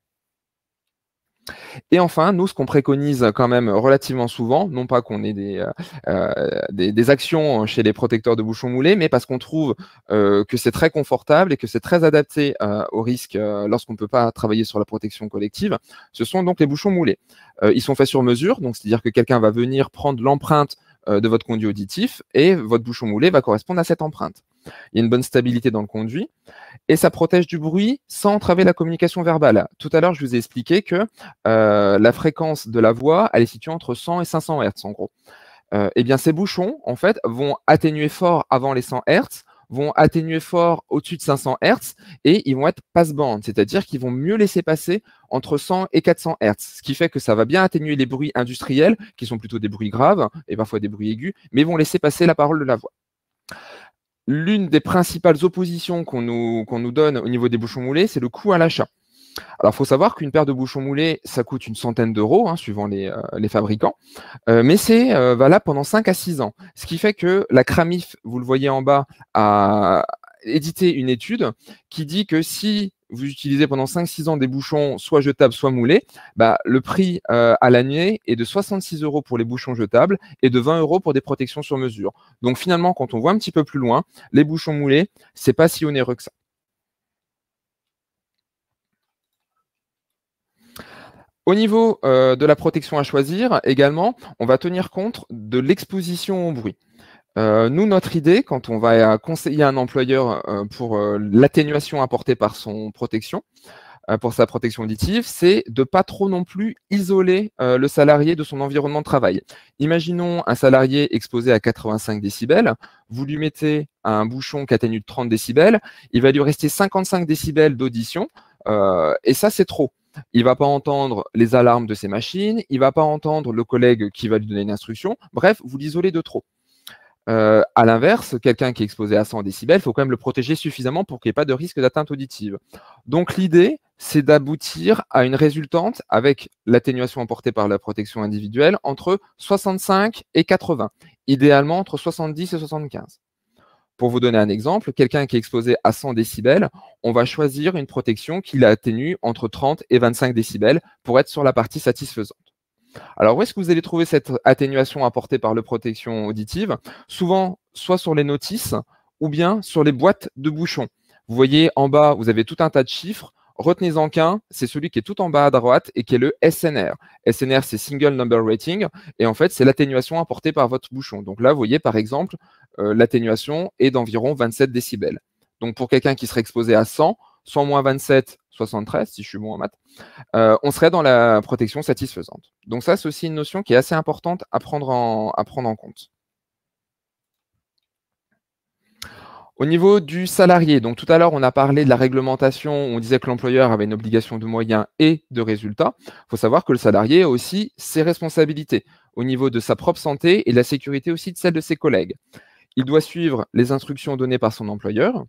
Et enfin, nous, ce qu'on préconise quand même relativement souvent, non pas qu'on ait des actions chez les protecteurs de bouchons moulés, mais parce qu'on trouve que c'est très confortable et que c'est très adapté au risque lorsqu'on ne peut pas travailler sur la protection collective, ce sont donc les bouchons moulés. Ils sont faits sur mesure, donc c'est-à-dire que quelqu'un va venir prendre l'empreinte de votre conduit auditif et votre bouchon moulé va correspondre à cette empreinte. Il y a une bonne stabilité dans le conduit et ça protège du bruit sans entraver la communication verbale. Tout à l'heure, je vous ai expliqué que la fréquence de la voix, elle est située entre 100 et 500 Hz en gros. Eh bien, ces bouchons, en fait, vont atténuer fort avant les 100 Hz, vont atténuer fort au-dessus de 500 Hz et ils vont être passe-bande, c'est-à-dire qu'ils vont mieux laisser passer entre 100 et 400 Hz, ce qui fait que ça va bien atténuer les bruits industriels, qui sont plutôt des bruits graves et parfois des bruits aigus, mais vont laisser passer la parole de la voix. L'une des principales oppositions qu'on nous donne au niveau des bouchons moulés, c'est le coût à l'achat. Alors, il faut savoir qu'une paire de bouchons moulés, ça coûte une centaine d'euros, hein, suivant les fabricants, mais c'est valable pendant 5 à 6 ans. Ce qui fait que la CRAMIF, vous le voyez en bas, a édité une étude qui dit que si vous utilisez pendant 5-6 ans des bouchons soit jetables, soit moulés, bah, le prix à l'année est de 66 euros pour les bouchons jetables et de 20 euros pour des protections sur mesure. Donc finalement, quand on voit un petit peu plus loin, les bouchons moulés, c'est pas si onéreux que ça. Au niveau de la protection à choisir, également, on va tenir compte de l'exposition au bruit. Nous, notre idée, quand on va conseiller un employeur pour l'atténuation apportée par son protection, pour sa protection auditive, c'est de pas trop non plus isoler le salarié de son environnement de travail. Imaginons un salarié exposé à 85 décibels, vous lui mettez un bouchon qui atténue de 30 décibels, il va lui rester 55 décibels d'audition, et ça, c'est trop. Il ne va pas entendre les alarmes de ses machines, il ne va pas entendre le collègue qui va lui donner une instruction. Bref, vous l'isolez de trop. À l'inverse, quelqu'un qui est exposé à 100 décibels, il faut quand même le protéger suffisamment pour qu'il n'y ait pas de risque d'atteinte auditive. Donc l'idée, c'est d'aboutir à une résultante avec l'atténuation apportée par la protection individuelle entre 65 et 80, idéalement entre 70 et 75. Pour vous donner un exemple, quelqu'un qui est exposé à 100 décibels, on va choisir une protection qui l'atténue entre 30 et 25 décibels pour être sur la partie satisfaisante. Alors, où est-ce que vous allez trouver cette atténuation apportée par la protection auditive? Souvent, soit sur les notices ou bien sur les boîtes de bouchons. Vous voyez en bas, vous avez tout un tas de chiffres. Retenez-en qu'un, c'est celui qui est tout en bas à droite et qui est le SNR. SNR, c'est Single Number Rating. Et en fait, c'est l'atténuation apportée par votre bouchon. Donc là, vous voyez, par exemple, l'atténuation est d'environ 27 décibels. Donc, pour quelqu'un qui serait exposé à 100, 100 moins 27, 73, si je suis bon en maths, on serait dans la protection satisfaisante. Donc ça, c'est aussi une notion qui est assez importante à prendre en compte. Au niveau du salarié, donc tout à l'heure, on a parlé de la réglementation, on disait que l'employeur avait une obligation de moyens et de résultats. Il faut savoir que le salarié a aussi ses responsabilités au niveau de sa propre santé et de la sécurité aussi de celle de ses collègues. Il doit suivre les instructions données par son employeur.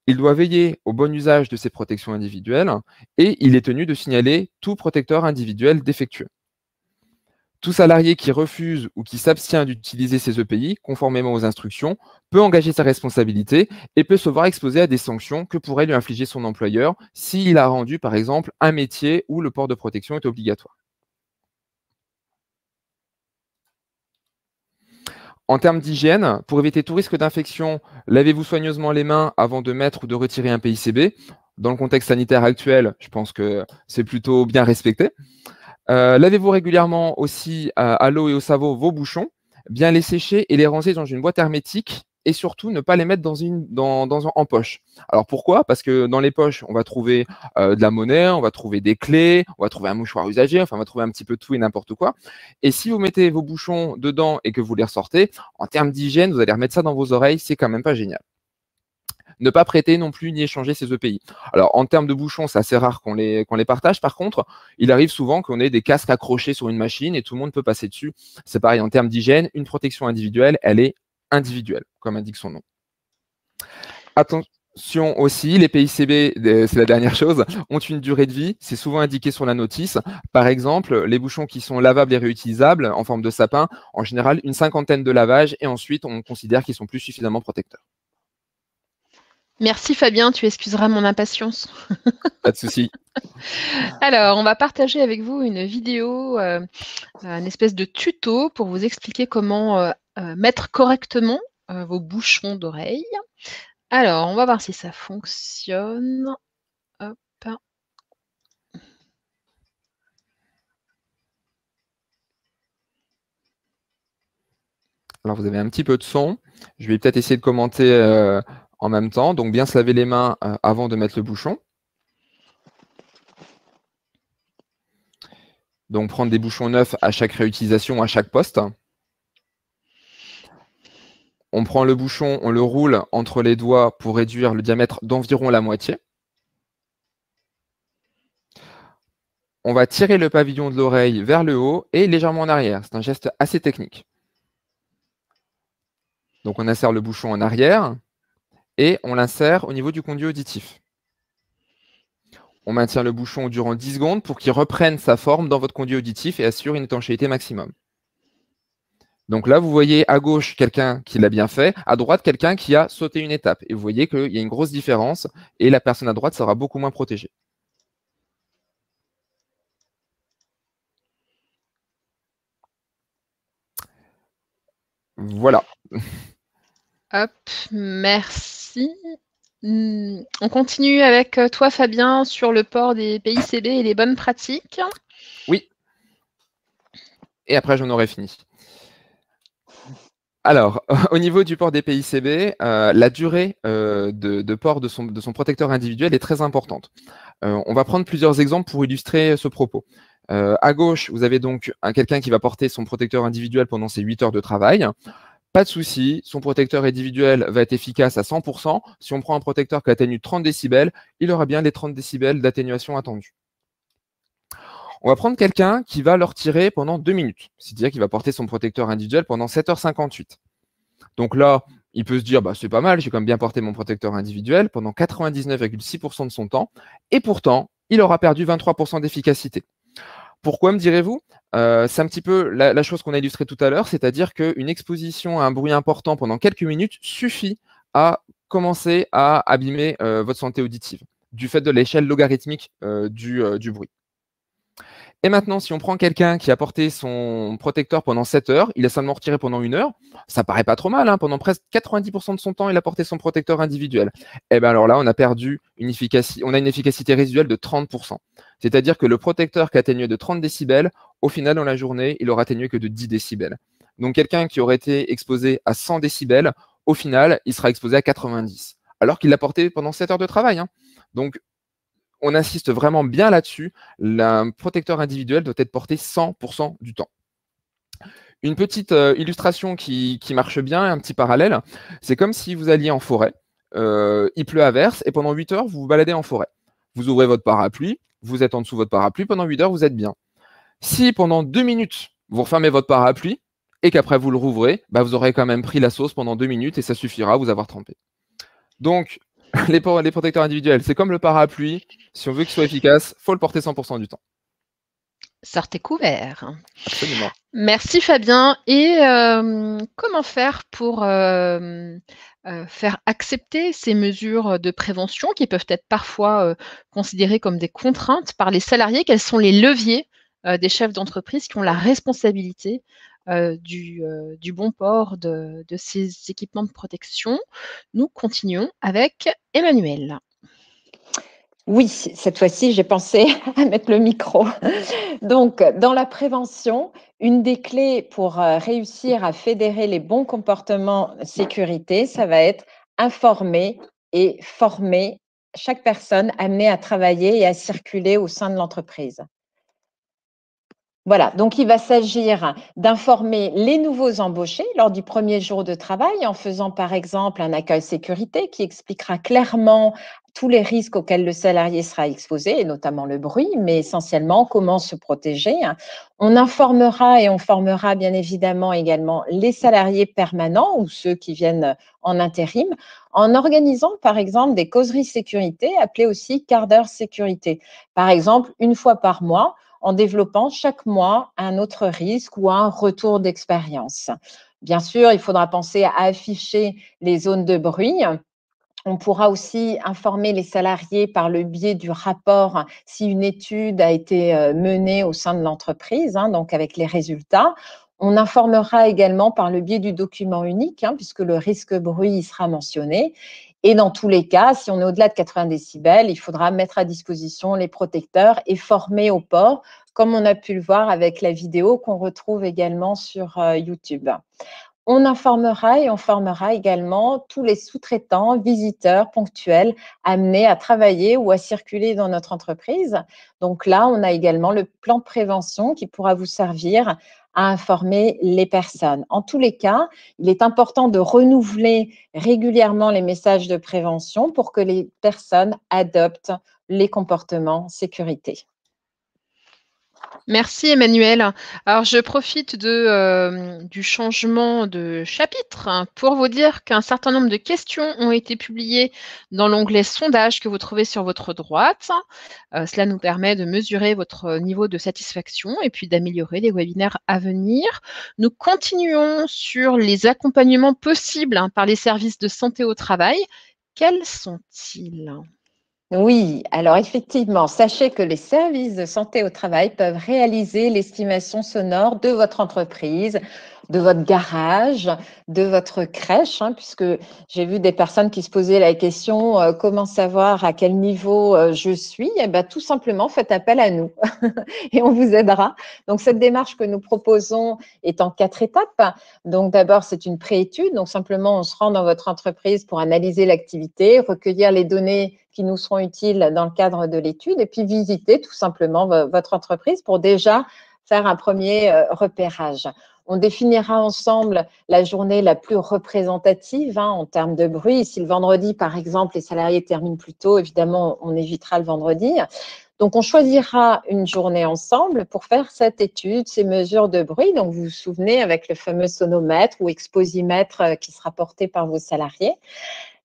Il doit veiller au bon usage de ses protections individuelles et il est tenu de signaler tout protecteur individuel défectueux. Tout salarié qui refuse ou qui s'abstient d'utiliser ces EPI conformément aux instructions peut engager sa responsabilité et peut se voir exposé à des sanctions que pourrait lui infliger son employeur s'il a rendu, par exemple, un métier où le port de protection est obligatoire. En termes d'hygiène, pour éviter tout risque d'infection, lavez-vous soigneusement les mains avant de mettre ou de retirer un PICB. Dans le contexte sanitaire actuel, je pense que c'est plutôt bien respecté. Lavez-vous régulièrement aussi à l'eau et au savon vos bouchons, bien les sécher et les ranger dans une boîte hermétique et surtout ne pas les mettre en poche. Alors pourquoi? Parce que dans les poches, on va trouver de la monnaie, on va trouver des clés, on va trouver un mouchoir usagé, enfin on va trouver un petit peu tout et n'importe quoi. Et si vous mettez vos bouchons dedans et que vous les ressortez, en termes d'hygiène, vous allez remettre ça dans vos oreilles, c'est quand même pas génial. ne pas prêter non plus ni échanger ses EPI. Alors, en termes de bouchons, c'est assez rare qu'on les partage. Par contre, il arrive souvent qu'on ait des casques accrochés sur une machine et tout le monde peut passer dessus. C'est pareil, en termes d'hygiène, une protection individuelle, elle est individuelle, comme indique son nom. Attention aussi, les PICB, c'est la dernière chose, ont une durée de vie, c'est souvent indiqué sur la notice. Par exemple, les bouchons qui sont lavables et réutilisables en forme de sapin, en général, une 50aine de lavages et ensuite, on considère qu'ils sont plus suffisamment protecteurs. Merci Fabien, tu excuseras mon impatience. Pas de souci. Alors, on va partager avec vous une vidéo, une espèce de tuto pour vous expliquer comment mettre correctement vos bouchons d'oreille. Alors, on va voir si ça fonctionne. Hop. Alors, vous avez un petit peu de son. Je vais peut-être essayer de commenter en même temps. Donc, bien se laver les mains avant de mettre le bouchon. Donc, prendre des bouchons neufs à chaque réutilisation, à chaque poste. On prend le bouchon, on le roule entre les doigts pour réduire le diamètre d'environ la moitié. On va tirer le pavillon de l'oreille vers le haut et légèrement en arrière. C'est un geste assez technique. Donc, on insère le bouchon en arrière et on l'insère au niveau du conduit auditif. On maintient le bouchon durant 10 secondes pour qu'il reprenne sa forme dans votre conduit auditif et assure une étanchéité maximum. Donc là, vous voyez à gauche quelqu'un qui l'a bien fait, à droite quelqu'un qui a sauté une étape. Et vous voyez qu'il y a une grosse différence et la personne à droite sera beaucoup moins protégée. Voilà. Hop, merci. On continue avec toi, Fabien, sur le port des PICB et les bonnes pratiques. Oui. Et après, j'en aurai fini. Alors, au niveau du port des PICB, la durée de port de son protecteur individuel est très importante. On va prendre plusieurs exemples pour illustrer ce propos. À gauche, vous avez donc quelqu'un qui va porter son protecteur individuel pendant ses 8 heures de travail. Pas de souci, son protecteur individuel va être efficace à 100%. Si on prend un protecteur qui atténue 30 décibels, il aura bien les 30 décibels d'atténuation attendus. On va prendre quelqu'un qui va le retirer pendant 2 minutes, c'est-à-dire qu'il va porter son protecteur individuel pendant 7h58. Donc là, il peut se dire, bah, c'est pas mal, j'ai quand même bien porté mon protecteur individuel pendant 99,6% de son temps, et pourtant, il aura perdu 23% d'efficacité. Pourquoi, me direz-vous? C'est un petit peu la chose qu'on a illustrée tout à l'heure, c'est-à-dire qu'une exposition à un bruit important pendant quelques minutes suffit à commencer à abîmer votre santé auditive, du fait de l'échelle logarithmique du bruit. Et maintenant, si on prend quelqu'un qui a porté son protecteur pendant 7 heures, il a seulement retiré pendant 1 heure, ça paraît pas trop mal, hein, pendant presque 90% de son temps, il a porté son protecteur individuel. Et bien alors là, on a perdu une efficacité résiduelle de 30%. C'est-à-dire que le protecteur qui atténuait de 30 décibels, au final, dans la journée, il aura atténué que de 10 décibels. Donc quelqu'un qui aurait été exposé à 100 décibels, au final, il sera exposé à 90, alors qu'il l'a porté pendant 7 heures de travail. Hein. Donc, on insiste vraiment bien là-dessus. Le protecteur individuel doit être porté 100% du temps. Une petite illustration qui marche bien, un petit parallèle, c'est comme si vous alliez en forêt, il pleut à verse, et pendant 8 heures, vous vous baladez en forêt. Vous ouvrez votre parapluie, vous êtes en dessous de votre parapluie, pendant 8 heures, vous êtes bien. Si pendant 2 minutes, vous refermez votre parapluie, et qu'après vous le rouvrez, bah, vous aurez quand même pris la sauce pendant 2 minutes, et ça suffira à vous avoir trempé. Donc, les protecteurs individuels, c'est comme le parapluie. Si on veut qu'il soit efficace, il faut le porter 100% du temps. Sortez couvert. Absolument. Merci Fabien. Et comment faire pour faire accepter ces mesures de prévention qui peuvent être parfois considérées comme des contraintes par les salariés? Quels sont les leviers des chefs d'entreprise qui ont la responsabilité du bon port de ces équipements de protection? Nous continuons avec Emmanuel. Oui, cette fois-ci, j'ai pensé à mettre le micro. Donc, dans la prévention, une des clés pour réussir à fédérer les bons comportements sécurité, ça va être informer et former chaque personne amenée à travailler et à circuler au sein de l'entreprise. Voilà, donc il va s'agir d'informer les nouveaux embauchés lors du premier jour de travail en faisant par exemple un accueil sécurité qui expliquera clairement tous les risques auxquels le salarié sera exposé, et notamment le bruit, mais essentiellement comment se protéger. On informera et on formera bien évidemment également les salariés permanents ou ceux qui viennent en intérim en organisant par exemple des causeries sécurité appelées aussi quart d'heure sécurité. Par exemple, une fois par mois, en développant chaque mois un autre risque ou un retour d'expérience. Bien sûr, il faudra penser à afficher les zones de bruit. On pourra aussi informer les salariés par le biais du rapport si une étude a été menée au sein de l'entreprise, donc avec les résultats. On informera également par le biais du document unique, puisque le risque bruit y sera mentionné. Et dans tous les cas, si on est au-delà de 80 décibels, il faudra mettre à disposition les protecteurs et former au port, comme on a pu le voir avec la vidéo qu'on retrouve également sur YouTube. On informera et on formera également tous les sous-traitants, visiteurs ponctuels amenés à travailler ou à circuler dans notre entreprise. Donc là, on a également le plan de prévention qui pourra vous servir à informer les personnes. En tous les cas, il est important de renouveler régulièrement les messages de prévention pour que les personnes adoptent les comportements sécurité. Merci Emmanuel. Alors je profite du changement de chapitre pour vous dire qu'un certain nombre de questions ont été publiées dans l'onglet sondage que vous trouvez sur votre droite. Cela nous permet de mesurer votre niveau de satisfaction et puis d'améliorer les webinaires à venir. Nous continuons sur les accompagnements possibles par les services de santé au travail. Quels sont-ils ? Oui, alors effectivement, sachez que les services de santé au travail peuvent réaliser l'estimation sonore de votre entreprise, de votre garage, de votre crèche, puisque j'ai vu des personnes qui se posaient la question comment savoir à quel niveau je suis. Eh bien, tout simplement, faites appel à nous et on vous aidera. Donc, cette démarche que nous proposons est en 4 étapes. Donc, d'abord, c'est une préétude. Donc, simplement, on se rend dans votre entreprise pour analyser l'activité, recueillir les données qui nous seront utiles dans le cadre de l'étude et puis visiter tout simplement votre entreprise pour déjà faire un premier repérage. On définira ensemble la journée la plus représentative en termes de bruit. Si le vendredi, par exemple, les salariés terminent plus tôt, évidemment, on évitera le vendredi. Donc, on choisira une journée ensemble pour faire cette étude, ces mesures de bruit. Donc, vous vous souvenez avec le fameux sonomètre ou exposimètre qui sera porté par vos salariés.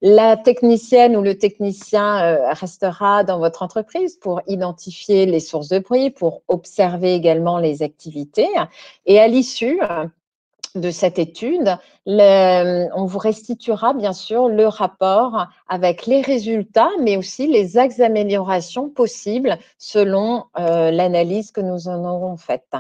La technicienne ou le technicien restera dans votre entreprise pour identifier les sources de bruit, pour observer également les activités. Et à l'issue de cette étude, on vous restituera bien sûr le rapport avec les résultats, mais aussi les axes d'amélioration possibles selon l'analyse que nous en aurons faite.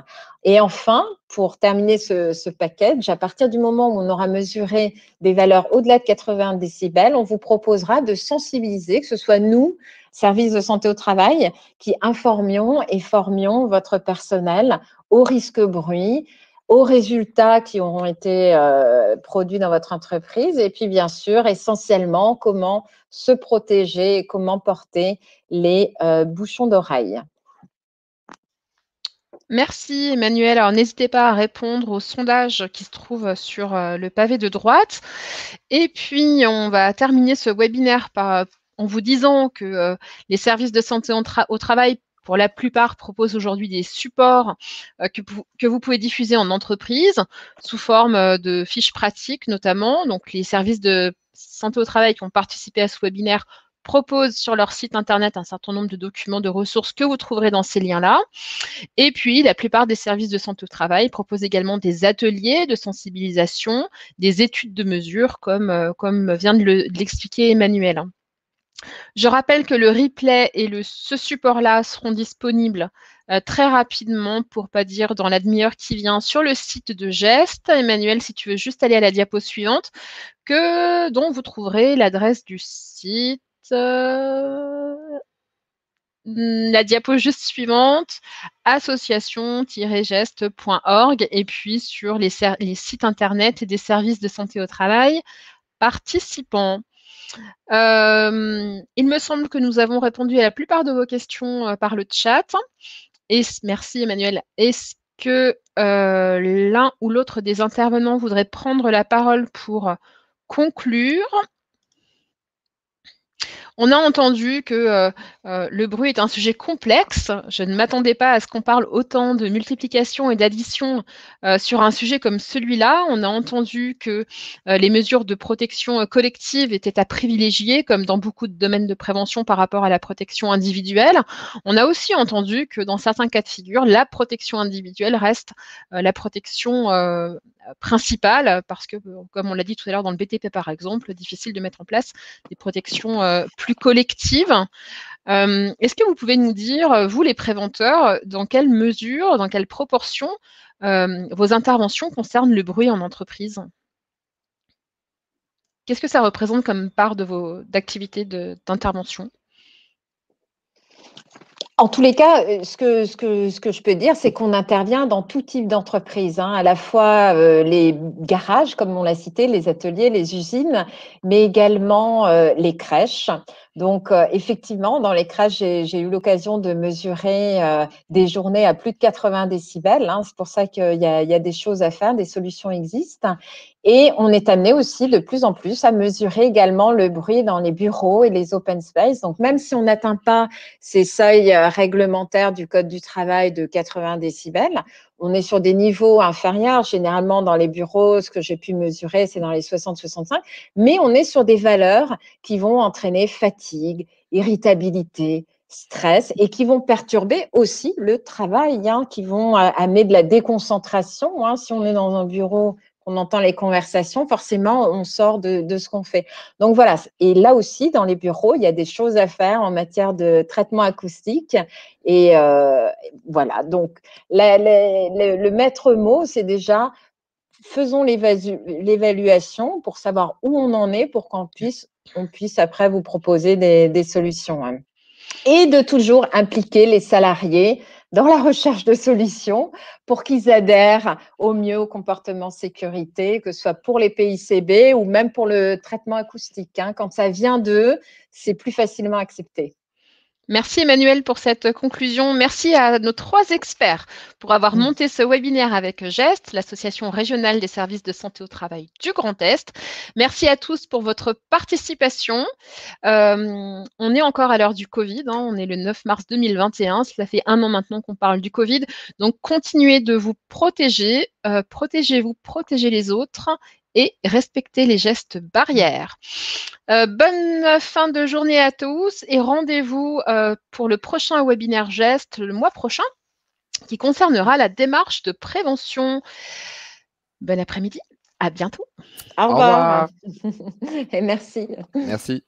Et enfin, pour terminer ce package, à partir du moment où on aura mesuré des valeurs au-delà de 80 décibels, on vous proposera de sensibiliser, que ce soit nous, services de santé au travail, qui informions et formions votre personnel au risque bruit, aux résultats qui auront été produits dans votre entreprise et puis bien sûr, essentiellement, comment se protéger et comment porter les bouchons d'oreille. Merci Emmanuel. Alors n'hésitez pas à répondre au sondage qui se trouve sur le pavé de droite. Et puis on va terminer ce webinaire en vous disant que les services de santé au travail, pour la plupart, proposent aujourd'hui des supports que vous pouvez diffuser en entreprise sous forme de fiches pratiques notamment. Donc les services de santé au travail qui ont participé à ce webinaire proposent sur leur site internet un certain nombre de documents, de ressources que vous trouverez dans ces liens-là. Et puis, la plupart des services de santé au travail proposent également des ateliers de sensibilisation, des études de mesure, comme vient de l'expliquer Emmanuel. Je rappelle que le replay et ce support-là seront disponibles très rapidement, pour pas dire dans la demi-heure qui vient, sur le site de Geste. Emmanuel, si tu veux juste aller à la diapo suivante, dont vous trouverez l'adresse du site. La diapo juste suivante, association-geste.org, et puis sur les sites internet des services de santé au travail participants. Il me semble que nous avons répondu à la plupart de vos questions par le chat. Et merci Emmanuel. que l'un ou l'autre des intervenants voudrait prendre la parole pour conclure? On a entendu que le bruit est un sujet complexe. Je ne m'attendais pas à ce qu'on parle autant de multiplication et d'addition sur un sujet comme celui-là. On a entendu que les mesures de protection collective étaient à privilégier, comme dans beaucoup de domaines de prévention par rapport à la protection individuelle. On a aussi entendu que dans certains cas de figure, la protection individuelle reste la protection principale, parce que, comme on l'a dit tout à l'heure dans le BTP par exemple, difficile de mettre en place des protections plus collectives. Est-ce que vous pouvez nous dire, vous les préventeurs, dans quelle mesure, dans quelle proportion vos interventions concernent le bruit en entreprise? Qu'est-ce que ça représente comme part de vos activités d'intervention? En tous les cas, ce que je peux dire, c'est qu'on intervient dans tout type d'entreprise, hein, à la fois les garages, comme on l'a cité, les ateliers, les usines, mais également les crèches. Donc, effectivement, dans les crèches, j'ai eu l'occasion de mesurer des journées à plus de 80 décibels. Hein, c'est pour ça qu'il y a des choses à faire, des solutions existent. Et on est amené aussi de plus en plus à mesurer également le bruit dans les bureaux et les open space. Donc, même si on n'atteint pas ces seuils réglementaires du Code du travail de 80 décibels, on est sur des niveaux inférieurs. Généralement, dans les bureaux, ce que j'ai pu mesurer, c'est dans les 60-65, mais on est sur des valeurs qui vont entraîner fatigue, irritabilité, stress et qui vont perturber aussi le travail, hein, qui vont amener de la déconcentration. Hein. Si on est dans un bureau, on entend les conversations, forcément, on sort de ce qu'on fait. Donc voilà, et là aussi, dans les bureaux, il y a des choses à faire en matière de traitement acoustique. Et voilà, donc le maître mot, c'est déjà faisons l'évaluation pour savoir où on en est pour qu'on puisse après vous proposer des solutions. Hein. Et de toujours impliquer les salariés dans la recherche de solutions pour qu'ils adhèrent au mieux au comportement sécurité, que ce soit pour les PICB ou même pour le traitement acoustique. Hein. Quand ça vient d'eux, c'est plus facilement accepté. Merci Emmanuel pour cette conclusion. Merci à nos 3 experts pour avoir monté ce webinaire avec GEST, l'Association régionale des services de santé au travail du Grand Est. Merci à tous pour votre participation. On est encore à l'heure du Covid, hein, on est le 9 mars 2021, cela fait 1 an maintenant qu'on parle du Covid. Donc continuez de vous protéger, protégez-vous, protégez les autres et respectez les gestes barrières. Bonne fin de journée à tous et rendez-vous pour le prochain webinaire GEST le mois prochain qui concernera la démarche de prévention. Bon après-midi, à bientôt. Au revoir. Et merci. Merci.